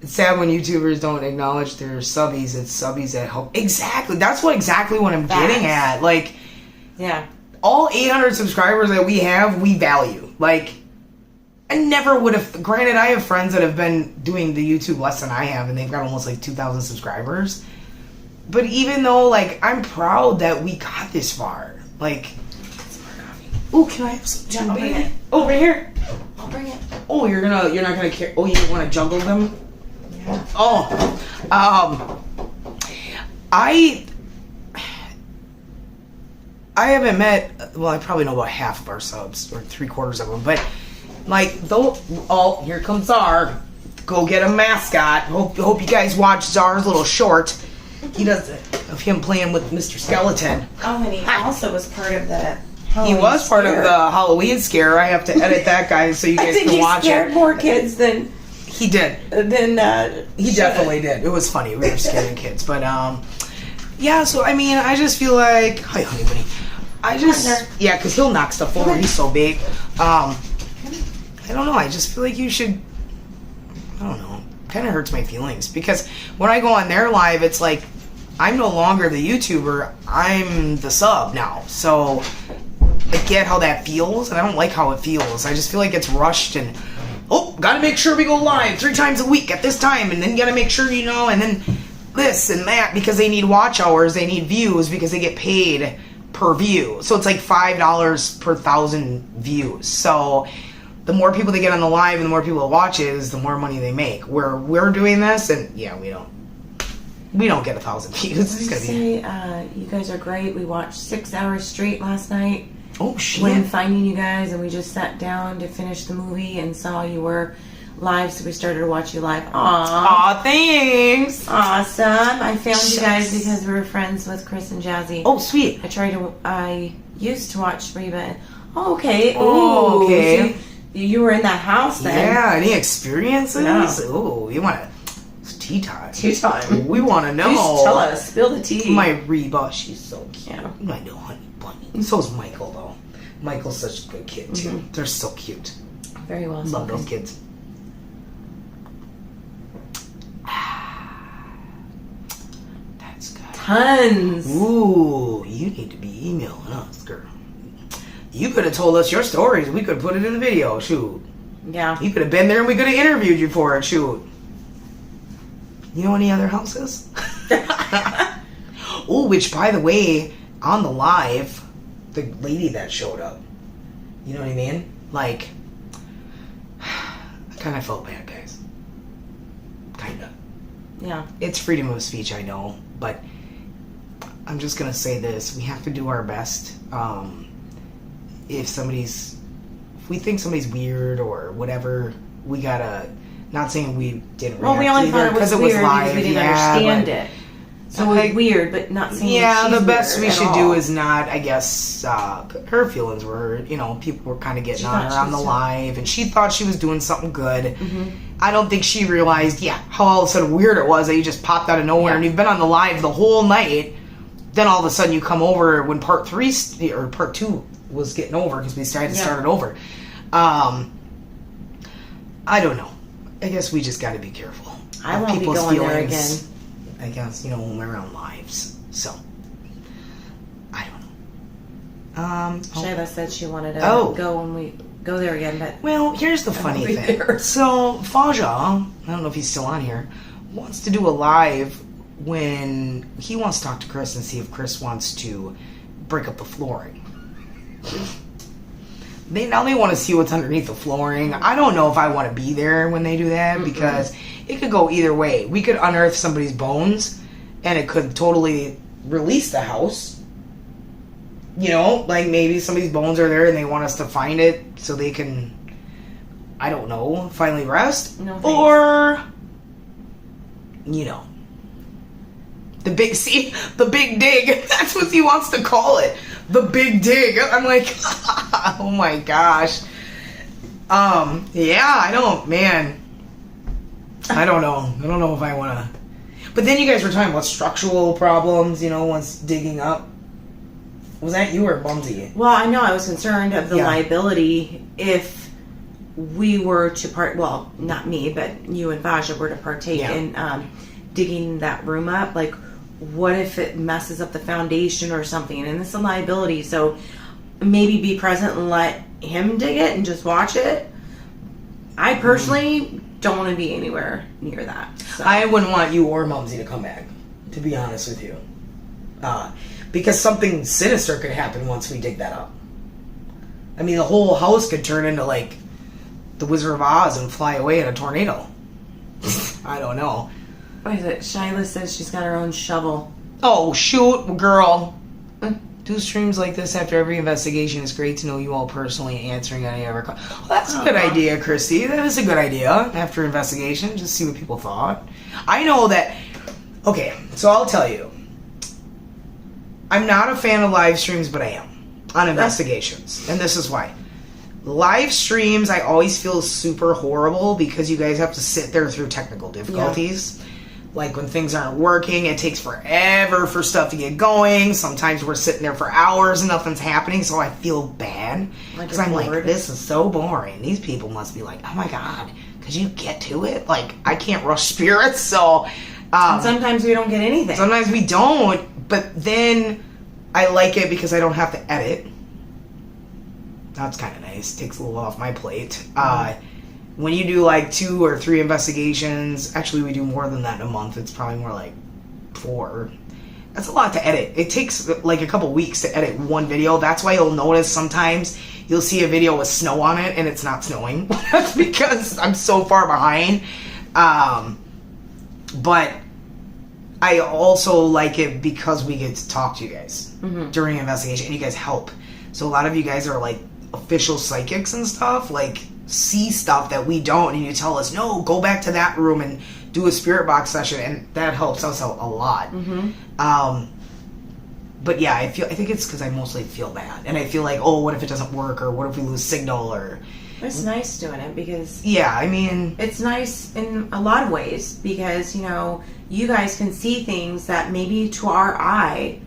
Speaker 2: it's sad when YouTubers don't acknowledge their subbies. It's subbies that help. Exactly. That's exactly what I'm getting at. Like,
Speaker 1: yeah.
Speaker 2: All 800 subscribers that we have, we value. Like, I never would have... Granted, I have friends that have been doing the YouTube less than I have, and they've got almost, like, 2,000 subscribers. But even though, like, I'm proud that we got this far. Like... Oh, can I have some too, baby? Oh, right here.
Speaker 1: I'll bring it.
Speaker 2: Oh, you're not gonna care... Oh, you want to juggle them?
Speaker 1: Yeah.
Speaker 2: Oh. I haven't met, well, I probably know about half of our subs, or 3/4 of them, but, like, oh, here comes Czar. Go get a mascot. Hope you guys watch Czar's little short. He does it. Of him playing with Mr. Skeleton.
Speaker 1: Oh, and he also was part of the
Speaker 2: He
Speaker 1: Halloween
Speaker 2: was part of
Speaker 1: scare.
Speaker 2: the Halloween scare. I have to edit that, guys, so you
Speaker 1: I
Speaker 2: guys
Speaker 1: think
Speaker 2: can
Speaker 1: he
Speaker 2: watch
Speaker 1: scared
Speaker 2: it.
Speaker 1: more kids than
Speaker 2: He did. He definitely did. It was funny. We were scaring kids. But, yeah, so, I mean, I just feel like... Hi, honey bunny. Yeah, because he'll knock stuff over. He's so big. I don't know. I just feel like you should... I don't know. Kind of hurts my feelings. Because when I go on their live, it's like... I'm no longer the YouTuber. I'm the sub now. So, I get how that feels, and I don't like how it feels. I just feel like it's rushed and... Oh, gotta make sure we go live 3 times a week at this time, and then gotta make sure, and then this and that, because they need watch hours, they need views, because they get paid per view. So it's like $5 per 1,000 views. So the more people they get on the live and the more people it watches, the more money they make. Where we're doing this, and yeah, we don't get 1,000 views. It's gonna be...
Speaker 1: you guys are great. We watched 6 hours straight last night.
Speaker 2: Oh, shit.
Speaker 1: When finding you guys, and we just sat down to finish the movie and saw you were live, so we started to watch you live.
Speaker 2: Aw, thanks.
Speaker 1: Awesome. I found you guys because we were friends with Chris and Jazzy.
Speaker 2: Oh, sweet.
Speaker 1: I used to watch Reba. Oh, okay.
Speaker 2: Oh, okay.
Speaker 1: So you were in that house then.
Speaker 2: Yeah, any experiences?
Speaker 1: No.
Speaker 2: Oh, you want to... It's tea time.
Speaker 1: Tea time.
Speaker 2: We want to know.
Speaker 1: Please tell us. Spill the tea.
Speaker 2: My Reba, she's so cute.
Speaker 1: Yeah.
Speaker 2: I know, honey bunny. So's Michael, though. Michael's such a good kid, too.
Speaker 1: Mm-hmm.
Speaker 2: They're so cute.
Speaker 1: Very well
Speaker 2: Love
Speaker 1: spoken.
Speaker 2: those kids. That's good.
Speaker 1: Tons.
Speaker 2: Ooh, you need to be emailing us, girl. You could have told us your stories. We could have put it in the video. Shoot.
Speaker 1: Yeah.
Speaker 2: You could have been there and we could have interviewed you for it. Shoot. You know any other houses? Oh, which, by the way, on the live, the lady that showed up. You know what I mean? Like, I kind of felt bad, guys. Kind of.
Speaker 1: Yeah.
Speaker 2: It's freedom of speech, I know, but I'm just going to say this. We have to do our best. If we think somebody's weird or whatever, we gotta, not saying we didn't
Speaker 1: Well, we
Speaker 2: react
Speaker 1: only thought
Speaker 2: either,
Speaker 1: it was
Speaker 2: 'cause
Speaker 1: weird
Speaker 2: live,
Speaker 1: because we didn't
Speaker 2: yeah,
Speaker 1: understand
Speaker 2: but-
Speaker 1: it. So it was weird, but not saying
Speaker 2: Yeah,
Speaker 1: she's
Speaker 2: the best
Speaker 1: weird
Speaker 2: we
Speaker 1: at
Speaker 2: should
Speaker 1: all.
Speaker 2: do is not, I guess, her feelings were, people were kind of getting
Speaker 1: She
Speaker 2: on
Speaker 1: thought
Speaker 2: her
Speaker 1: she
Speaker 2: on the
Speaker 1: was
Speaker 2: live, and she thought she was doing something good.
Speaker 1: Mm-hmm.
Speaker 2: I don't think she realized, how all of a sudden weird it was that you just popped out of nowhere,
Speaker 1: Yeah.
Speaker 2: and you've been on the live the whole night, then all of a sudden you come over when part 2 was getting over, because we decided to start it over. I don't know. I guess we just got to be careful.
Speaker 1: I
Speaker 2: of
Speaker 1: won't be
Speaker 2: people's
Speaker 1: going there
Speaker 2: feelings,
Speaker 1: again.
Speaker 2: I guess, when we're on lives. So, I don't know.
Speaker 1: Shayla said she wanted to
Speaker 2: Oh.
Speaker 1: go when we go there again, but
Speaker 2: Well, here's the funny
Speaker 1: be
Speaker 2: thing.
Speaker 1: there.
Speaker 2: So, Faja, I don't know if he's still on here, wants to do a live when he wants to talk to Chris and see if Chris wants to break up the flooring. They want to see what's underneath the flooring. I don't know if I want to be there when they do that, because it could go either way. We could unearth somebody's bones, and it could totally release the house. Like maybe somebody's bones are there and they want us to find it so they can, I don't know, finally rest.
Speaker 1: No thanks.
Speaker 2: Or, the big dig. That's what he wants to call it. The big dig. I'm like, oh my gosh. Yeah, I don't know. I don't know if I want to. But then you guys were talking about structural problems, once digging up. Was that you or Bumsy?
Speaker 1: well, I know I was concerned of the
Speaker 2: Yeah.
Speaker 1: liability if we were to well, not me, but you and Vaja were to partake
Speaker 2: Yeah.
Speaker 1: in digging that room up. Like, what if it messes up the foundation or something? And it's a liability. So maybe be present and let him dig it and just watch it. I personally don't want to be anywhere near that. So.
Speaker 2: I wouldn't want you or Mumsy to come back, to be honest with you. Because something sinister could happen once we dig that up. I mean, the whole house could turn into, like, the Wizard of Oz and fly away in a tornado. I don't know.
Speaker 1: What is it? Shyla says she's got her own shovel.
Speaker 2: Oh, shoot, girl. Do streams like this after every investigation. It's great to know you all personally answering any of our calls. Well, that's a good idea, Christy. That is a good idea. After investigation, just see what people thought. I know that... Okay, so I'll tell you. I'm not a fan of live streams, but I am on investigations. And this is why. Live streams, I always feel super horrible because you guys have to sit there through technical difficulties. Yeah. Like when things aren't working, it takes forever for stuff to get going. Sometimes we're sitting there for hours and nothing's happening, so I feel bad. Because I'm like, this is so boring. These people must be like, oh my God, could you get to it? Like, I can't rush spirits, so...
Speaker 1: and sometimes we don't get anything.
Speaker 2: Sometimes we don't, but then I like it because I don't have to edit. That's kind of nice. Takes a little off my plate. When you do like 2 or 3 investigations, actually we do more than that in a month. It's probably more like 4. That's a lot to edit. It takes like a couple weeks to edit one video. That's why you'll notice sometimes you'll see a video with snow on it and it's not snowing. That's because I'm so far behind. But I also like it because we get to talk to you guys during an investigation and you guys help. So a lot of you guys are like official psychics and stuff, like see stuff that we don't, and you tell us, no, go back to that room and do a spirit box session, and that helps us out a lot. But yeah, I think it's because I mostly feel bad, and I feel like, oh, what if it doesn't work, or what if we lose signal, or...
Speaker 1: It's nice doing it because...
Speaker 2: Yeah, I mean...
Speaker 1: It's nice in a lot of ways because, you know, you guys can see things that maybe to our eye,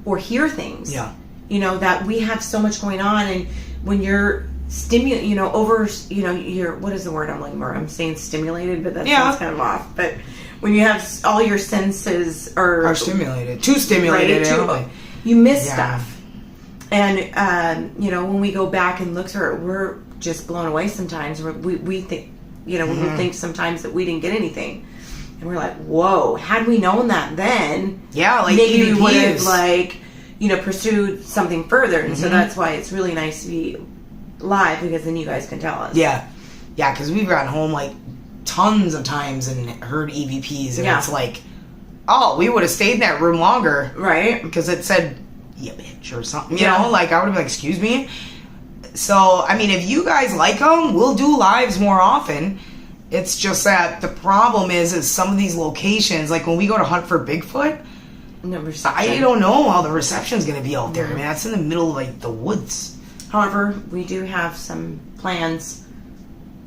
Speaker 1: or hear things.
Speaker 2: Yeah.
Speaker 1: You know, that we have so much going on, and when you're you're, what is the word I'm looking for? I'm saying stimulated, but that sounds kind of off. But when you have all your senses are
Speaker 2: stimulated. Too stimulated.
Speaker 1: Right? You miss stuff. And, you know, when we go back and look through it, we're just blown away sometimes. We think, you know, we think sometimes that we didn't get anything. And we're like, whoa, had we known that then,
Speaker 2: like
Speaker 1: maybe we would have, like, you know, pursued something further. And so that's why it's really nice to be live, because then you guys can tell us.
Speaker 2: Yeah, because we've gotten home like tons of times and heard EVPs, and it's like, oh, we would have stayed in that room longer,
Speaker 1: right?
Speaker 2: Because it said, yeah, bitch, or something, you know, like I would have been like, excuse me. So I mean, if you guys like them, we'll do lives more often. It's just that the problem is some of these locations, like when we go to hunt for Bigfoot, I don't know how the reception's going to be out there. I mean, that's in the middle of like the woods.
Speaker 1: However, we do have some plans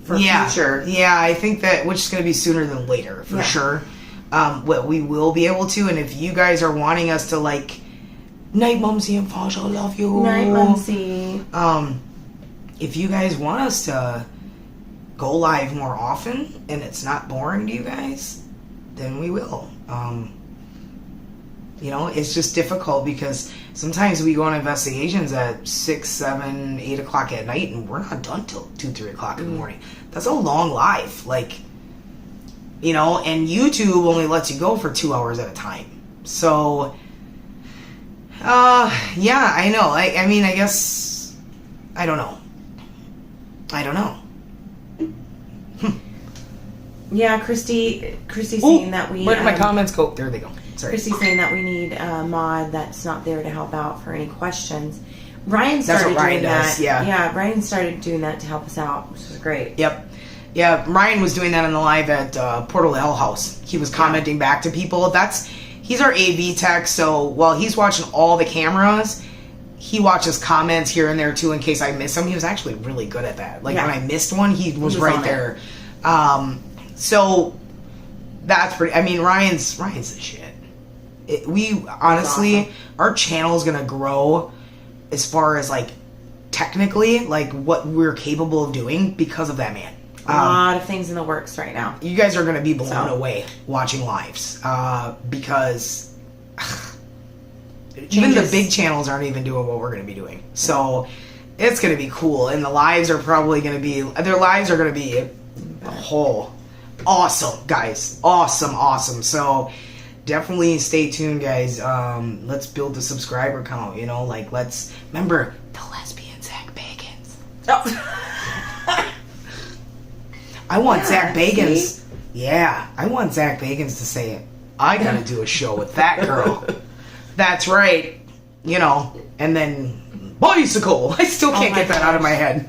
Speaker 1: for future.
Speaker 2: Yeah, I think that, which is going to be sooner than later, for sure. What we will be able to, and if you guys are wanting us to, like, night, Mumsy and Fosh, I love you.
Speaker 1: Night, Mumsy.
Speaker 2: If you guys want us to go live more often, and it's not boring to you guys, then we will. You know, it's just difficult because sometimes we go on investigations at 6, 7, 8 o'clock at night, and we're not done till 2, 3 o'clock in the morning. That's a long live, like, you know, and YouTube only lets you go for 2 hours at a time. So, yeah, I know. I mean, I guess, I don't know.
Speaker 1: Yeah, Christy's saying that we...
Speaker 2: Where did my comments go? There they go. Sorry.
Speaker 1: Christy's saying that we need a mod that's not there to help out for any questions. Ryan started doing that. Yeah, Ryan started doing that to help us out, which was great.
Speaker 2: Yep. Yeah, Ryan was doing that on the live at Portal to Hell House. He was commenting back to people. He's our AV tech, so while he's watching all the cameras, he watches comments here and there too in case I miss him. He was actually really good at that. Like when I missed one, he was right there. So that's pretty. I mean, Ryan's the shit. We honestly, awesome. Our channel is gonna grow as far as like technically, like what we're capable of doing because of that man.
Speaker 1: A lot of things in the works right now.
Speaker 2: You guys are gonna be blown away watching lives because even the big channels aren't even doing what we're gonna be doing. So it's gonna be cool, and the lives are probably gonna be a whole awesome, guys. Awesome. So definitely stay tuned, guys. Let's build the subscriber count, you know, like let's remember the lesbian Zach Bagans. I want Zach Bagans. See? Yeah, I want Zach Bagans to say it. I gotta do a show with that girl. That's right. You know, and then bicycle. I still can't get that out of my head.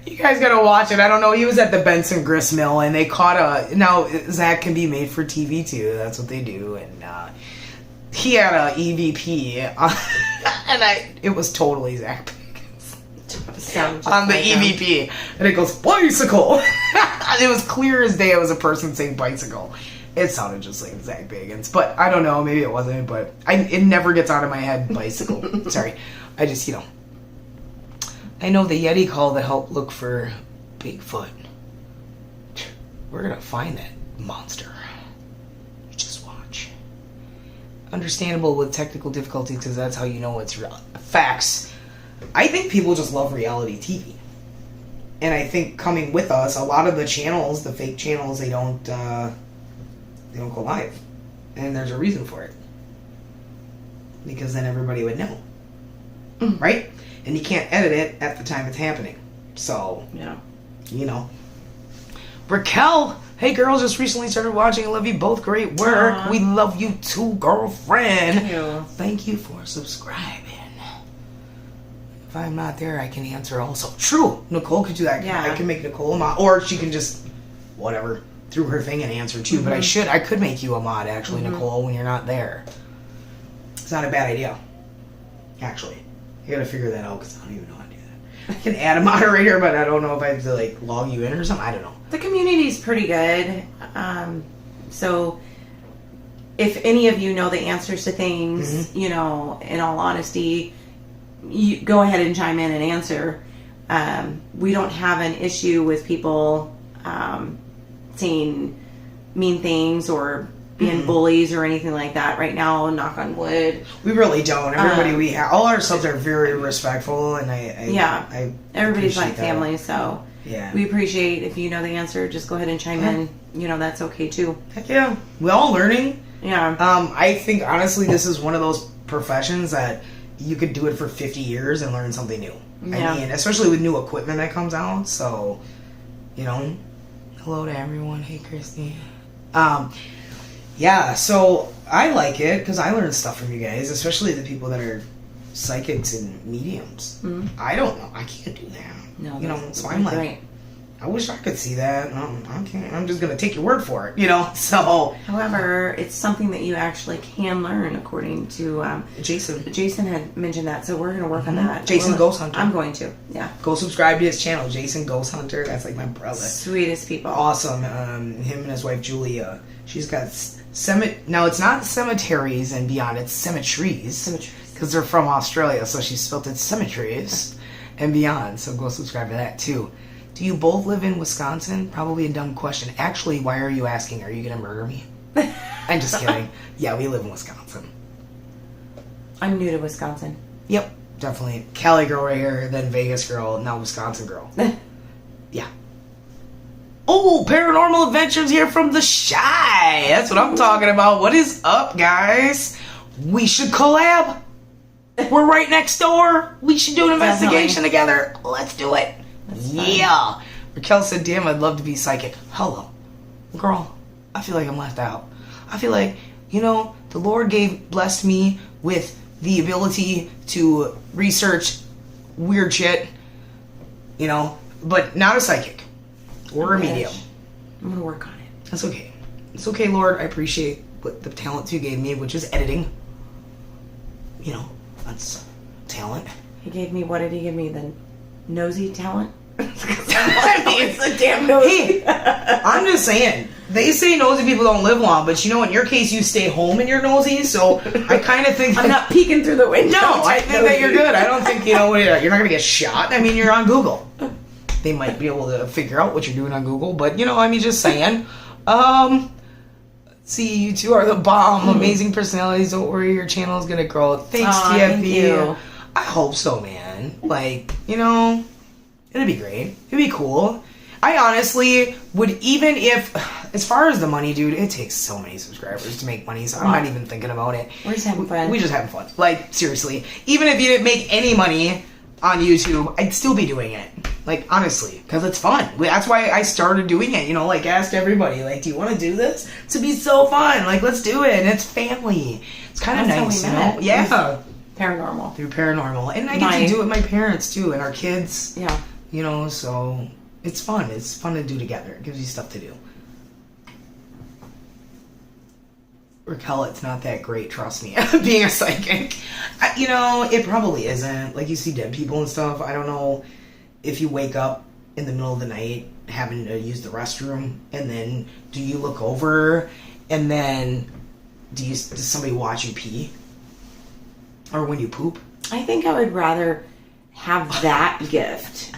Speaker 2: You guys gotta watch it. I don't know. He was at the Benson grist mill, and they caught now Zach can be made for TV too. That's what they do, and he had a EVP, and it was totally Zach Bagans on the EVP, and it goes bicycle. It was clear as day. It was a person saying bicycle. It sounded just like Zach Bagans, but I don't know. Maybe it wasn't. But it never gets out of my head. Bicycle. Sorry, I just I know the Yeti call to help look for Bigfoot. We're gonna find that monster. You just watch. Understandable with technical difficulties because that's how you know it's real. Facts. I think people just love reality TV. And I think coming with us, a lot of the channels, the fake channels, they don't go live. And there's a reason for it. Because then everybody would know. Right? And you can't edit it at the time it's happening. So, Raquel, hey girls, just recently started watching. I love you both. Great work.
Speaker 1: Aww.
Speaker 2: We love you too, girlfriend.
Speaker 1: Thank you.
Speaker 2: Thank you for subscribing. If I'm not there, I can answer also. True. Nicole could do that.
Speaker 1: Yeah.
Speaker 2: I can make Nicole a mod. Or she can just, whatever, through her thing and answer too. But I could make you a mod, actually, Nicole, when you're not there. It's not a bad idea. Actually. I gotta figure that out because I don't even know how to do that. I can add a moderator, but I don't know if I have to log you in or something. I don't know.
Speaker 1: The community's pretty good. So if any of you know the answers to things, in all honesty, you go ahead and chime in and answer. We don't have an issue with people saying mean things or being bullies or anything like that right now, knock on wood.
Speaker 2: We really don't. Everybody we have, all our subs are very respectful, and I
Speaker 1: everybody's like
Speaker 2: that.
Speaker 1: family, so
Speaker 2: yeah,
Speaker 1: we appreciate if you know the answer, just go ahead and chime in. That's okay too.
Speaker 2: Heck yeah, we're all learning.
Speaker 1: Yeah.
Speaker 2: I think honestly, this is one of those professions that you could do it for 50 years and learn something new.
Speaker 1: Yeah.
Speaker 2: I mean, especially with new equipment that comes out. So, hello to everyone. Hey, Christy. Yeah, so I like it because I learn stuff from you guys, especially the people that are psychics and mediums. I don't know. I can't do that.
Speaker 1: No,
Speaker 2: so I'm like,
Speaker 1: right.
Speaker 2: I wish I could see that. I can't. I'm just going to take your word for it, so.
Speaker 1: However, it's something that you actually can learn according to
Speaker 2: Jason.
Speaker 1: Jason had mentioned that, so we're going to work on that.
Speaker 2: Jason Ghost Hunter.
Speaker 1: I'm going to, yeah.
Speaker 2: Go subscribe to his channel, Jason Ghost Hunter. That's like my brother.
Speaker 1: Sweetest people.
Speaker 2: Awesome. Him and his wife, Julia. She's got now it's not cemeteries and beyond, it's cemeteries. Because they're from Australia, so she spelled it cemeteries and beyond. So go subscribe to that too. Do you both live in Wisconsin? Probably a dumb question. Actually, why are you asking? Are you going to murder me? I'm just kidding. Yeah, we live in Wisconsin.
Speaker 1: I'm new to Wisconsin.
Speaker 2: Yep, definitely. Cali girl right here, then Vegas girl, now Wisconsin girl. Yeah. Oh, Paranormal Adventures here from the Shy. That's what I'm talking about. What is up, guys? We should collab. We're right next door. We should do an investigation together. Let's do it. Yeah. Raquel said, damn, I'd love to be psychic. Hello. Girl, I feel like I'm left out. I feel like, the Lord blessed me with the ability to research weird shit, but not a psychic or a medium.
Speaker 1: I'm going to work on it.
Speaker 2: That's okay. It's okay, Lord. I appreciate the talent you gave me, which is editing. That's talent.
Speaker 1: He gave me, what did he give me? The nosy talent? It's a damn nosy.
Speaker 2: Hey, I'm just saying. They say nosy people don't live long, but in your case, you stay home and you're nosy, so I kind of think
Speaker 1: I'm not peeking through the window.
Speaker 2: No, I think that you're good. I don't think, you're not going to get shot. I mean, you're on Google. They might be able to figure out what you're doing on Google, but, just saying. See, you two are the bomb. Amazing personalities. Don't worry, your channel is going to grow. Thanks, TFB.
Speaker 1: Thank you.
Speaker 2: I hope so, man. It'd be great. It'd be cool. I honestly would, even if, as far as the money, dude, it takes so many subscribers to make money, so I'm not even thinking about it.
Speaker 1: We're just having fun.
Speaker 2: We just having fun. Seriously. Even if you didn't make any money on YouTube, I'd still be doing it. Honestly. Because it's fun. That's why I started doing it. Asked everybody, do you want to do this? It'd be so fun. Let's do it. And it's family. It's kind of nice,
Speaker 1: how we met.
Speaker 2: Yeah.
Speaker 1: Paranormal.
Speaker 2: Through Paranormal. And I get to do it with my parents, too, and our kids.
Speaker 1: Yeah.
Speaker 2: You know, so it's fun. It's fun to do together. It gives you stuff to do. Raquel, it's not that great, trust me, being a psychic. You know, it probably isn't. Like, you see dead people and stuff. I don't know if you wake up in the middle of the night having to use the restroom, and then do you look over, and then does somebody watch you pee? Or when you poop?
Speaker 1: I think I would rather have that gift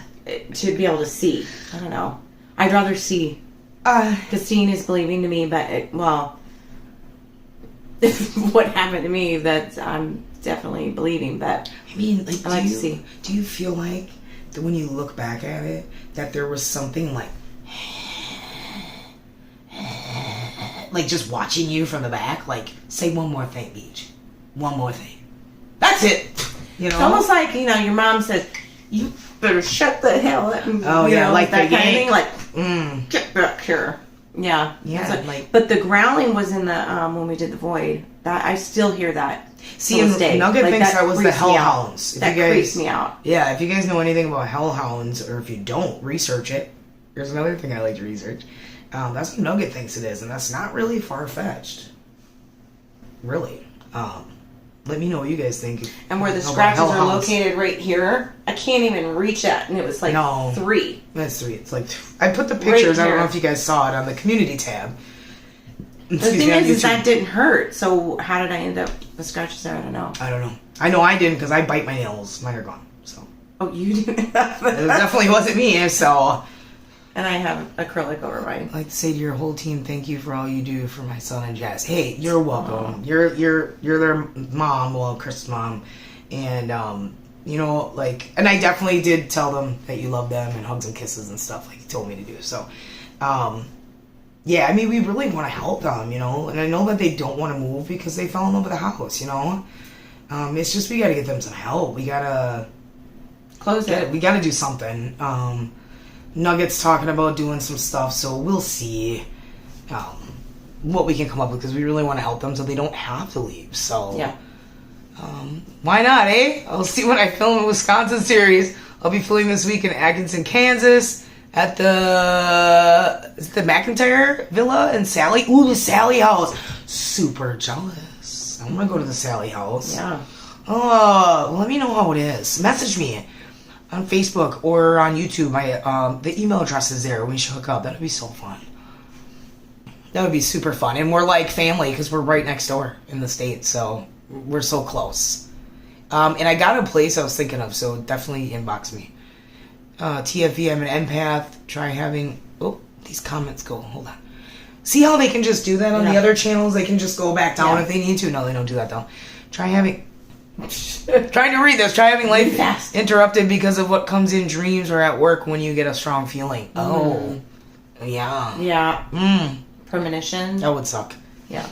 Speaker 1: to be able to see. I don't know. I'd rather see. Because seeing is believing to me, but, what happened to me, that I'm definitely believing, but
Speaker 2: I mean, like,
Speaker 1: I like to see.
Speaker 2: Do you feel like that when you look back at it, that there was something like just watching you from the back? Like, say one more thing, Beach. One more thing. That's it. You know?
Speaker 1: It's almost like, your mom says, you better shut the hell up.
Speaker 2: Oh, yeah, like
Speaker 1: that
Speaker 2: the
Speaker 1: kind of thing.
Speaker 2: yank.
Speaker 1: Like, get back here. Yeah.
Speaker 2: Yeah, like,
Speaker 1: but the growling was in the, when we did the void. That I still hear that.
Speaker 2: See, Nugget thinks that was the hellhounds.
Speaker 1: That creeps me out.
Speaker 2: Yeah, if you guys know anything about hellhounds, or if you don't, research it. Here's another thing I like to research. That's what Nugget thinks it is, and that's not really far-fetched. Really. Let me know what you guys think.
Speaker 1: And where the scratches are located right here, I can't even reach that, and it was like 3.
Speaker 2: That's 3. It's like I put the pictures. I don't know if you guys saw it on the community tab.
Speaker 1: The thing is that didn't hurt. So how did I end up with scratches there? I don't know.
Speaker 2: I don't know. I know I didn't because I bite my nails. Mine are gone. So.
Speaker 1: Oh, you didn't.
Speaker 2: It definitely wasn't me. So.
Speaker 1: And I have acrylic over mine.
Speaker 2: I'd like to say to your whole team, thank you for all you do for my son and Jess. Hey, you're welcome. You're their mom, well, Chris' mom, and and I definitely did tell them that you love them and hugs and kisses and stuff like you told me to do. So, yeah, I mean, we really want to help them, and I know that they don't want to move because they fell in love with the house, it's just we got to get them some help. We gotta
Speaker 1: close it.
Speaker 2: We gotta do something. Nugget's talking about doing some stuff, so we'll see what we can come up with because we really want to help them so they don't have to leave. So,
Speaker 1: yeah.
Speaker 2: Why not, eh? I'll see when I film the Wisconsin series. I'll be filming this week in Atkinson, Kansas at the McIntyre Villa and Sally. Ooh, the Sally house. Super jealous. I want to go to the Sally house.
Speaker 1: Yeah.
Speaker 2: Oh, let me know how it is. Message me on Facebook or on YouTube. The email address is there. We should hook up. That would be so fun. That would be super fun. And we're like family because we're right next door in the States. So we're so close. And I got a place I was thinking of. So definitely inbox me. TFV, I'm an empath. Try having... Oh, these comments go. Hold on. See how they can just do that on the other channels? They can just go back down if they need to. No, they don't do that though. Try having... Trying to read this. Try having life interrupted because of what comes in dreams or at work when you get a strong feeling. Oh, yeah.
Speaker 1: Yeah. Premonition.
Speaker 2: That would suck.
Speaker 1: Yeah.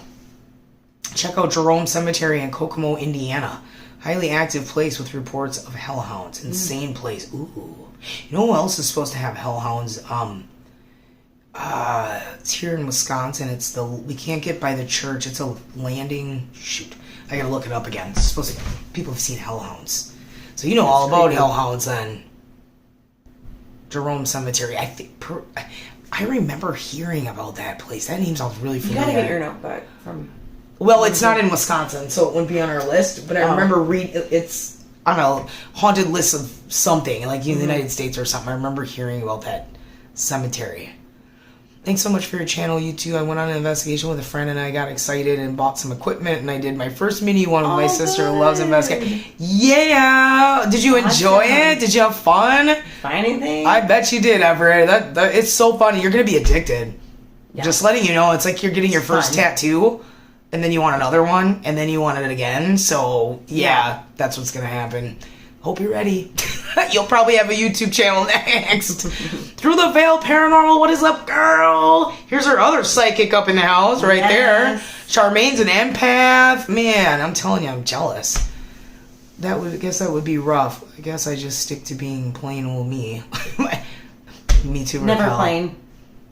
Speaker 2: Check out Jerome Cemetery in Kokomo, Indiana. Highly active place with reports of hellhounds. Insane place. Ooh. You know who else is supposed to have hellhounds? It's here in Wisconsin. We can't get by the church. It's a landing. Shoot. I gotta look it up again. It's supposed to... People have seen hellhounds. So you know all about hellhounds then. Jerome Cemetery. I remember hearing about that place. That name sounds really familiar.
Speaker 1: You gotta get your notebook from...
Speaker 2: Well, it's not in Wisconsin, so it wouldn't be on our list. But I remember it's on a haunted list of something, like in the United States or something. I remember hearing about that cemetery. Thanks so much for your channel, you two. I went on an investigation with a friend and I got excited and bought some equipment and I did my first mini one with my sister who loves investigating. Yeah! Did you enjoy it? Did you have fun?
Speaker 1: Find anything?
Speaker 2: I bet you did, Everett. It's so funny. You're going to be addicted. Yeah. Just letting you know, it's like you're getting your first tattoo and then you want another one and then you want it again. So, yeah. That's what's going to happen. Hope you're ready. You'll probably have a YouTube channel next. Through the Veil Paranormal, what is up, girl? Here's our other psychic up in the house right there. Charmaine's an empath. Man, I'm telling you, I'm jealous. I guess that would be rough. I guess I just stick to being plain old me. Me too, Raquel.
Speaker 1: Never plain.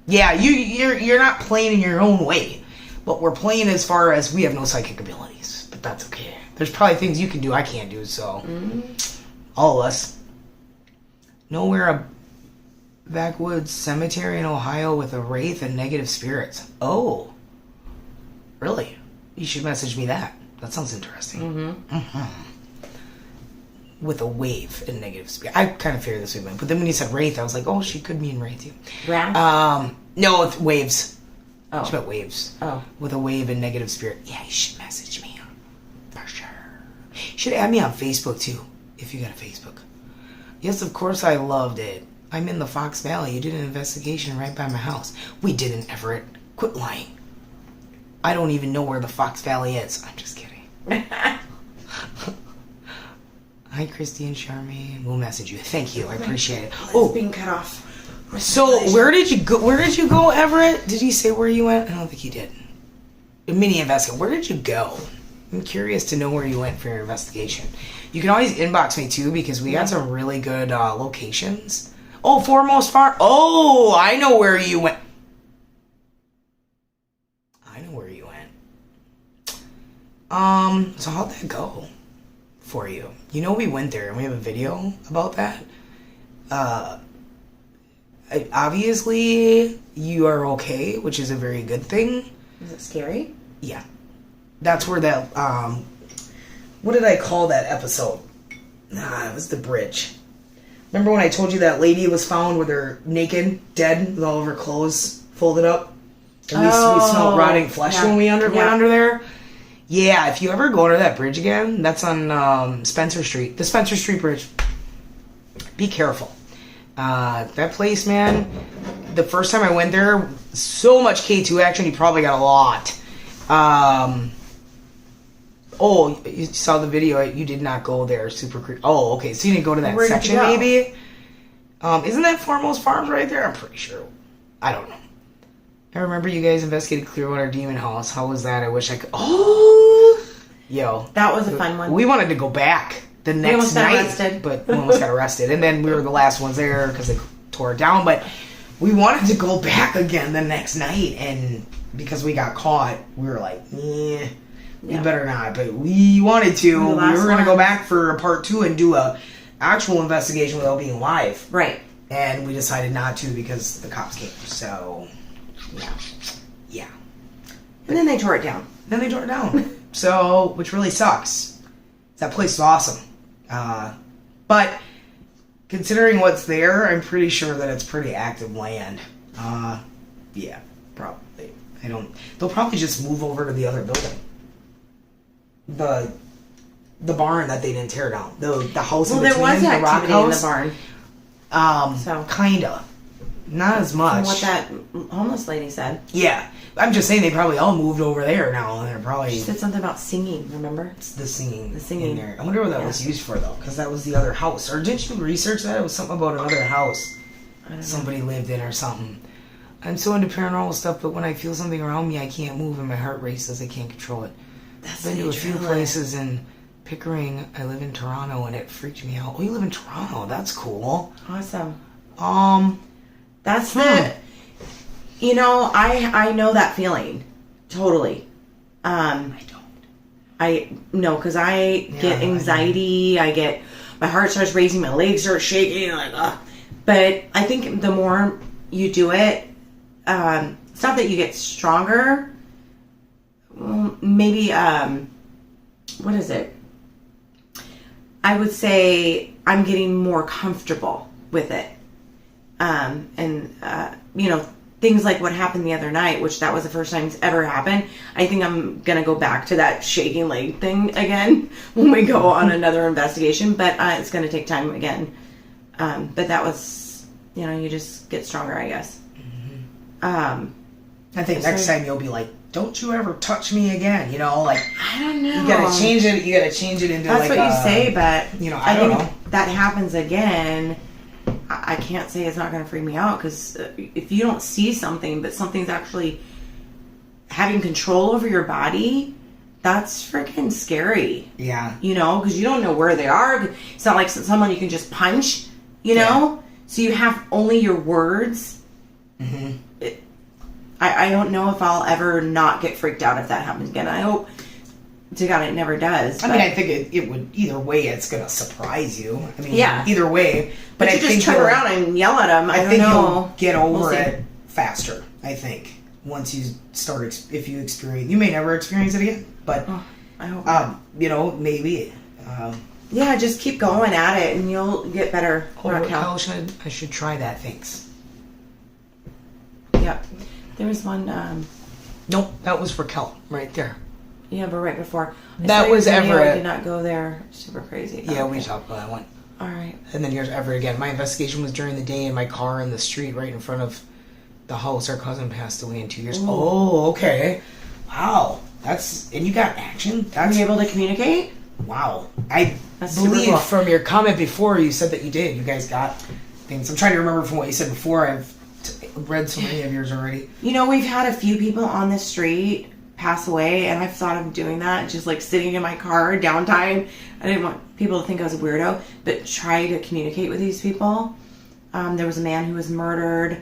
Speaker 2: Yeah, you're not plain in your own way. But we're plain as far as we have no psychic abilities. But that's okay. There's probably things you can do I can't do, so... All of us. Know where a backwoods cemetery in Ohio with a wraith and negative spirits. Oh, really? You should message me that. That sounds interesting. With a wave and negative spirit. I kind of figured this would be, but then when you said wraith, I was like, oh, she could mean wraith too.
Speaker 1: Wrath?
Speaker 2: No, it's waves.
Speaker 1: Oh.
Speaker 2: She meant waves.
Speaker 1: Oh.
Speaker 2: With a wave and negative spirit. Yeah, you should message me. For sure. You should add me on Facebook too, if you got a Facebook. Yes, of course I loved it. I'm in the Fox Valley. You did an investigation right by my house. We didn't, Everett. Quit lying. I don't even know where the Fox Valley is. I'm just kidding. Hi, Christy and Charmaine. We'll message you. Thank you. I appreciate it.
Speaker 1: It's being cut off.
Speaker 2: So where did you go? Where did you go, Everett? Did he say where you went? I don't think he did. A mini investigation. Where did you go? I'm curious to know where you went for your investigation. You can always inbox me too because we got some really good locations. Oh, Foremost Farm. Oh, I know where you went. So how'd that go for you? You know, we went there and we have a video about that. Obviously, you are okay, which is a very good thing.
Speaker 1: Is it scary?
Speaker 2: Yeah. That's where that, what did I call that episode? It was the bridge. Remember when I told you that lady was found with her naked, dead, with all of her clothes folded up? And we smelled rotting flesh when we went under there? Yeah, if you ever go under that bridge again, that's on Spencer Street. The Spencer Street Bridge. Be careful. That place, man, the first time I went there, so much K2 action, you probably got a lot. Oh, you saw the video. You did not go there. Super creepy. Oh, okay. So you didn't go to that section, maybe? Isn't that Foremost Farms right there? I'm pretty sure. I don't know. I remember you guys investigated Clearwater Demon House. How was that? I wish I could. Oh! Yo.
Speaker 1: That was a fun one.
Speaker 2: We wanted to go back the next night. But we almost got arrested. And then we were the last ones there because they tore it down. But we wanted to go back again the next night. And because we got caught, we were like, we better not. But we wanted to. We were going to go back for a part 2 and do a actual investigation without being live.
Speaker 1: Right.
Speaker 2: And we decided not to because the cops came. So... Yeah.
Speaker 1: And then they tore it down.
Speaker 2: So, which really sucks. That place is awesome. But considering what's there, I'm pretty sure that it's pretty active land. Yeah, probably. They'll probably just move over to the other building. The barn that they didn't tear down. The house in between,
Speaker 1: there was
Speaker 2: the rock
Speaker 1: activity
Speaker 2: house.
Speaker 1: in the barn.
Speaker 2: Kinda. Not as much.
Speaker 1: From what that homeless lady said.
Speaker 2: Yeah. I'm just saying they probably all moved over there now. And they're probably...
Speaker 1: She said something about singing, remember?
Speaker 2: It's the singing.
Speaker 1: In
Speaker 2: there. I wonder what that was used for, though. Because that was the other house. Or didn't you research that? It was something about another house somebody lived in or something. I'm so into paranormal stuff, but when I feel something around me, I can't move and my heart races. I can't control it. I've been to a few places in Pickering. I live in Toronto, and it freaked me out. Oh, you live in Toronto. That's cool.
Speaker 1: Awesome.
Speaker 2: That's
Speaker 1: the, I know that feeling. Totally.
Speaker 2: I don't.
Speaker 1: Because I get anxiety. My heart starts racing, my legs start shaking, But I think the more you do it, it's not that you get stronger. Well, maybe, what is it? I would say I'm getting more comfortable with it. Things like what happened the other night, which that was the first time it's ever happened. I think I'm going to go back to that shaking leg thing again when we go on another investigation, but it's going to take time again. But that was, you just get stronger, I guess.
Speaker 2: Mm-hmm. I think next time you'll be like, don't you ever touch me again,
Speaker 1: I don't know.
Speaker 2: You gotta change it into
Speaker 1: That's what you say, but
Speaker 2: I don't know.
Speaker 1: If that happens again, I can't say it's not going to freak me out, because if you don't see something, but something's actually having control over your body, that's freaking scary.
Speaker 2: Yeah.
Speaker 1: Because you don't know where they are. It's not like someone you can just punch, know? So you have only your words.
Speaker 2: Mm-hmm.
Speaker 1: I don't know if I'll ever not get freaked out if that happens again. I hope to God, it never does.
Speaker 2: I mean, I think it would, either way, it's going to surprise you. I mean,
Speaker 1: yeah.
Speaker 2: either way.
Speaker 1: But you just turn around and yell at him. I think
Speaker 2: you'll get over it faster, I think, once you start, if you experience, you may never experience it again, but,
Speaker 1: I hope
Speaker 2: you know, maybe.
Speaker 1: Yeah, just keep going at it and you'll get better.
Speaker 2: I should try that, thanks.
Speaker 1: Yep. There was one,
Speaker 2: nope, that was Raquel, right there.
Speaker 1: Yeah, but right before.
Speaker 2: That was Everett.
Speaker 1: I did not go there. Super crazy.
Speaker 2: Yeah, we talked about that one.
Speaker 1: All right.
Speaker 2: And then here's Everett again. My investigation was during the day in my car in the street right in front of the house. Our cousin passed away in 2 years. Ooh. Oh, okay. Wow. And you got action?
Speaker 1: Were you able to communicate?
Speaker 2: Wow. I believe cool. From your comment before, you said that you did. You guys got things. I'm trying to remember from what you said before. I've read so many of yours already.
Speaker 1: You know, we've had a few people on the street pass away, and I've thought of doing that, just like sitting in my car, downtime. I didn't want people to think I was a weirdo, but try to communicate with these people. There was a man who was murdered.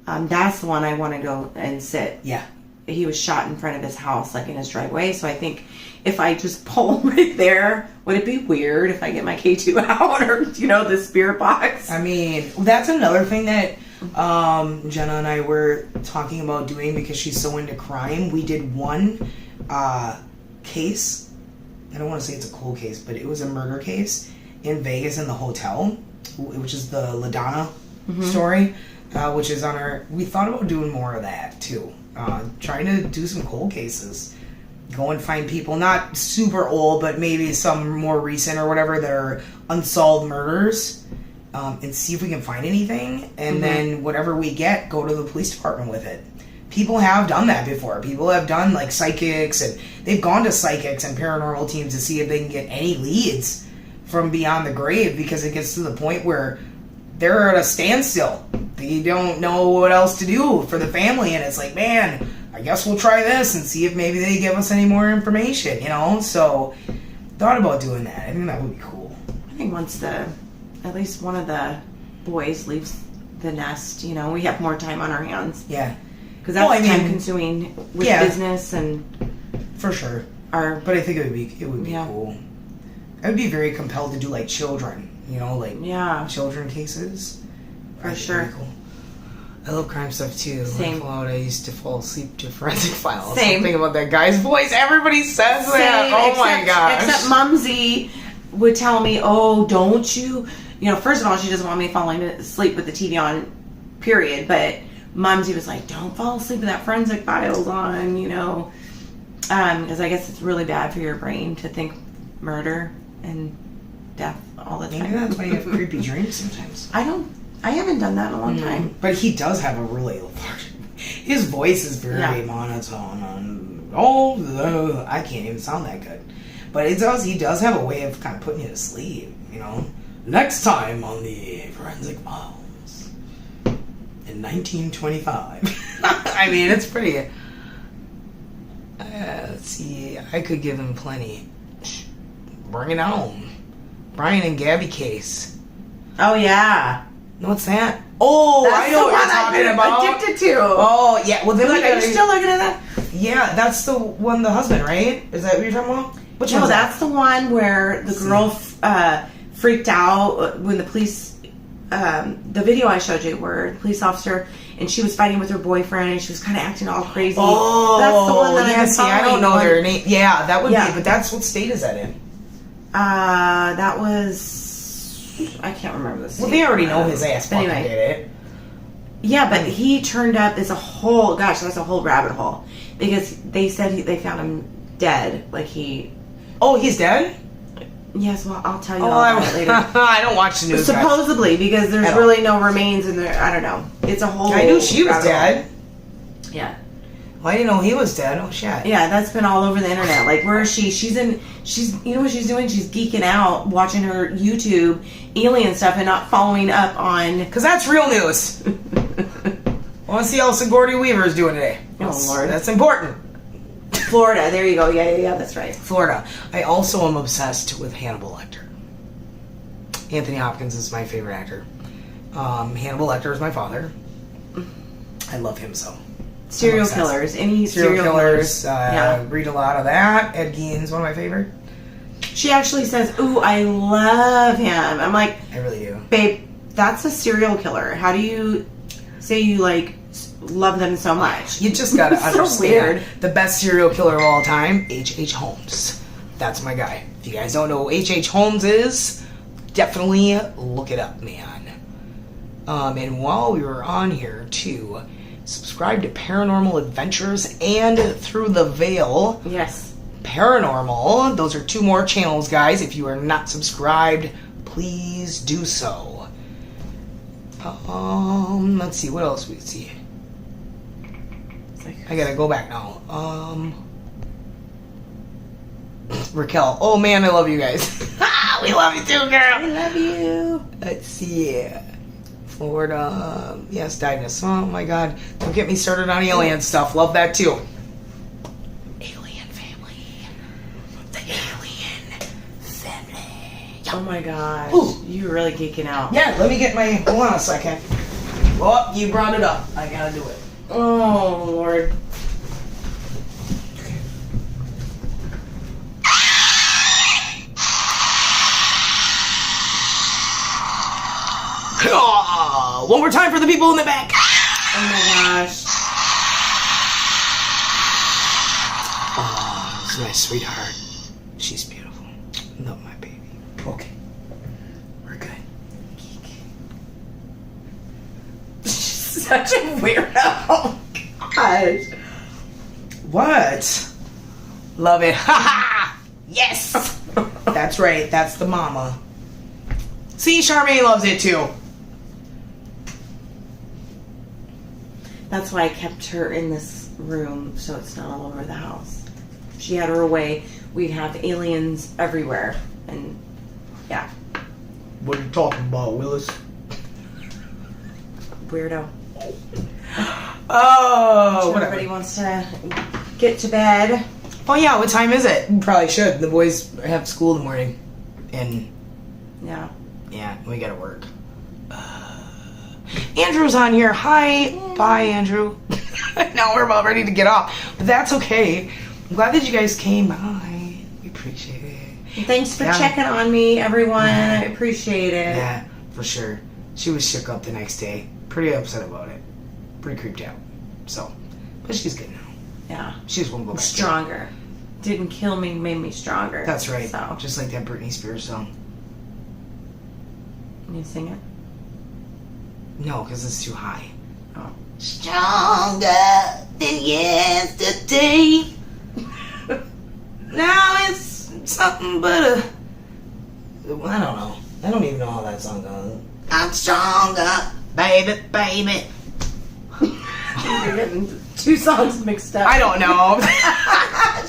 Speaker 1: That's the one I want to go and sit.
Speaker 2: Yeah.
Speaker 1: He was shot in front of his house, like in his driveway. So I think if I just pull right there, would it be weird if I get my K2 out or, you know, the spirit box?
Speaker 2: I mean, that's another thing that Jenna and I were talking about doing because she's so into crime. We did one case. I don't want to say it's a cold case, but it was a murder case in Vegas in the hotel, which is the LaDonna story, which is on our... We thought about doing more of that, too. Trying to do some cold cases. Go and find people, not super old, but maybe some more recent or whatever, that are unsolved murders, and see if we can find anything, and then whatever we get, go to the police department with it. People have done that before. People have done, like, psychics, and they've gone to psychics and paranormal teams to see if they can get any leads from beyond the grave, because it gets to the point where they're at a standstill. They don't know what else to do for the family, and it's like, man, I guess we'll try this and see if maybe they give us any more information, you know? So, thought about doing that. I think that would be cool.
Speaker 1: I think once at least one of the boys leaves the nest, you know, we have more time on our hands.
Speaker 2: Yeah.
Speaker 1: Because that's time consuming with business and...
Speaker 2: For sure. But I think it would be cool. I would be very compelled to do, like, children, you know, like children cases.
Speaker 1: For sure.
Speaker 2: Cool. I love crime stuff too.
Speaker 1: Same.
Speaker 2: I used to fall asleep to Forensic Files.
Speaker 1: Same.
Speaker 2: Something about that guy's voice. Everybody says that. Oh my gosh.
Speaker 1: Except Mumsy would tell me, "Oh, don't you?" You know, first of all, she doesn't want me falling asleep with the TV on, period. But Mumsy was like, "Don't fall asleep with that Forensic Files on," you know, because I guess it's really bad for your brain to think murder and death all the time.
Speaker 2: Maybe that's why you have creepy dreams sometimes.
Speaker 1: I haven't done that in a long time.
Speaker 2: But he does have a really... His voice is very monotone. I can't even sound that good. But he does have a way of kind of putting you to sleep, you know? Next time on the Forensic Files in 1925. I mean, it's pretty... let's see. I could give him plenty. Bring it on. Brian and Gabby case.
Speaker 1: Oh, yeah.
Speaker 2: What's that? Oh,
Speaker 1: that's
Speaker 2: I know what you're talking about.
Speaker 1: Addicted to.
Speaker 2: Oh, yeah. Well, then
Speaker 1: are you still looking at that?
Speaker 2: Yeah, that's the one, the husband, right? Is that what you're talking about? Which one?
Speaker 1: That's the one where the girl freaked out when the police. The video I showed you, where the police officer and she was fighting with her boyfriend and she was kind of acting all crazy.
Speaker 2: Oh,
Speaker 1: that's the one that
Speaker 2: I don't know their name. Yeah, that would be. But that's what state is that in?
Speaker 1: That was. I can't remember this.
Speaker 2: Well, they already know his ass fucking did it.
Speaker 1: Yeah, but he turned up as a whole. Gosh, that's a whole rabbit hole because they said they found him dead. Like he.
Speaker 2: Oh, he's dead.
Speaker 1: Yes, well, I'll tell you all that later.
Speaker 2: I don't watch the news.
Speaker 1: Supposedly, because there's really no remains in there. I don't know. It's a whole.
Speaker 2: I knew she was dead.
Speaker 1: Yeah.
Speaker 2: Well, I didn't know he was dead. Oh shit.
Speaker 1: Yeah, that's been all over the internet. Like, where is she? She's you know what she's doing? She's geeking out, watching her YouTube alien stuff and not following up on.
Speaker 2: Because that's real news. I want to see how Sigourney Weaver is doing today.
Speaker 1: Oh, Lord.
Speaker 2: That's important.
Speaker 1: Florida. There you go. Yeah, that's right.
Speaker 2: Florida. I also am obsessed with Hannibal Lecter. Anthony Hopkins is my favorite actor. Hannibal Lecter is my father. I love him so.
Speaker 1: Serial
Speaker 2: obsessed.
Speaker 1: killers. Any
Speaker 2: Serial killers.
Speaker 1: Yeah.
Speaker 2: Read a lot of that. Ed Gein's one of my favorite.
Speaker 1: She actually says, "Ooh, I love him." I'm like,
Speaker 2: I really do.
Speaker 1: babe, that's a serial killer. How do you say you like love them so much?
Speaker 2: You just gotta
Speaker 1: So
Speaker 2: understand.
Speaker 1: weird.
Speaker 2: The best serial killer of all time, H.H. Holmes. That's my guy. If you guys don't know who H.H. Holmes is, definitely look it up, man. And while we were on here, too, subscribe to Paranormal Adventures and Through the Veil
Speaker 1: Yes.
Speaker 2: Paranormal. Those are 2 more channels, guys. If you are not subscribed, please do so. Let's see, what else we see? I gotta go back now. Raquel. Oh man, I love you guys. We love you too, girl.
Speaker 1: I love you.
Speaker 2: Let's see. Florida. Yes, Diveness. Oh my god. Don't get me started on alien stuff. Love that too. Alien family. The alien family.
Speaker 1: Oh my gosh.
Speaker 2: Ooh.
Speaker 1: You're really geeking out.
Speaker 2: Yeah, let me get my. Hold on a second. Oh, you brought it up. I gotta do it.
Speaker 1: Oh, Lord.
Speaker 2: Oh, one more time for the people in the back.
Speaker 1: Oh my gosh.
Speaker 2: Oh, this is my sweetheart. She's beautiful. Love my baby. Okay. We're good.
Speaker 1: Such a weirdo. Oh, gosh.
Speaker 2: What? Love it. Ha ha! Yes! That's right. That's the mama. See, Charmaine loves it too.
Speaker 1: That's why I kept her in this room so it's not all over the house. If she had her away, we'd have aliens everywhere. And yeah,
Speaker 2: What are you talking about, Willis?
Speaker 1: weirdo.
Speaker 2: Oh, whatever.
Speaker 1: Everybody wants to get to bed.
Speaker 2: Oh yeah, what time is it? Probably should. The boys have school in the morning. And
Speaker 1: Yeah.
Speaker 2: yeah, we gotta work. Andrew's on here. Hi. Bye, Andrew. Now we're about ready to get off. But that's okay. I'm glad that you guys came by. We appreciate it.
Speaker 1: Thanks for
Speaker 2: Yeah.
Speaker 1: checking on me, everyone. I appreciate it.
Speaker 2: Yeah, for sure. She was shook up the next day. Pretty upset about it. Pretty creeped out. So, but she's good now.
Speaker 1: Yeah.
Speaker 2: She just won't go back.
Speaker 1: Stronger. Didn't kill me, made me stronger.
Speaker 2: That's right.
Speaker 1: So,
Speaker 2: Just like that Britney Spears song.
Speaker 1: can you sing it?
Speaker 2: No, because it's too high.
Speaker 1: Oh.
Speaker 2: Stronger than yesterday. Now it's something but a. I don't know. I don't even know how that song goes. I'm stronger, baby, baby.
Speaker 1: You're getting 2 songs mixed up.
Speaker 2: I don't know.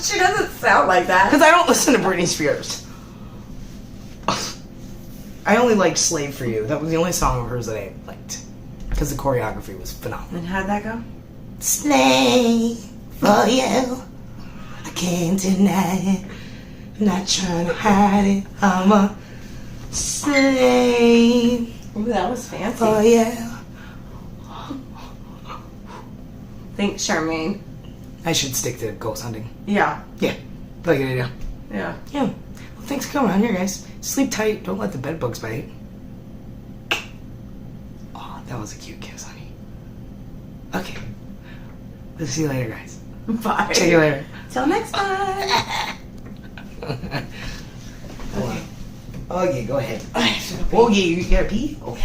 Speaker 1: She doesn't sound like that.
Speaker 2: Because I don't listen to Britney Spears. I only liked Slave for You. That was the only song of hers that I liked. Because the choreography was phenomenal.
Speaker 1: And how'd that go?
Speaker 2: Slave for you. I can't deny it. I'm not trying to hide it. I'm a slave
Speaker 1: Ooh, that was fancy.
Speaker 2: for you.
Speaker 1: Thanks, Charmaine.
Speaker 2: I should stick to ghost hunting.
Speaker 1: Yeah.
Speaker 2: Yeah. Like a good idea.
Speaker 1: Yeah.
Speaker 2: Yeah. Well, thanks for coming on here, guys. Sleep tight. Don't let the bed bugs bite. Oh, that was a cute kiss, honey. Okay. We'll see you later, guys.
Speaker 1: Bye.
Speaker 2: See you later.
Speaker 1: Till next time.
Speaker 2: Okay. Okay, go ahead.
Speaker 1: I should
Speaker 2: Oh, yeah, you gotta pee? Oh.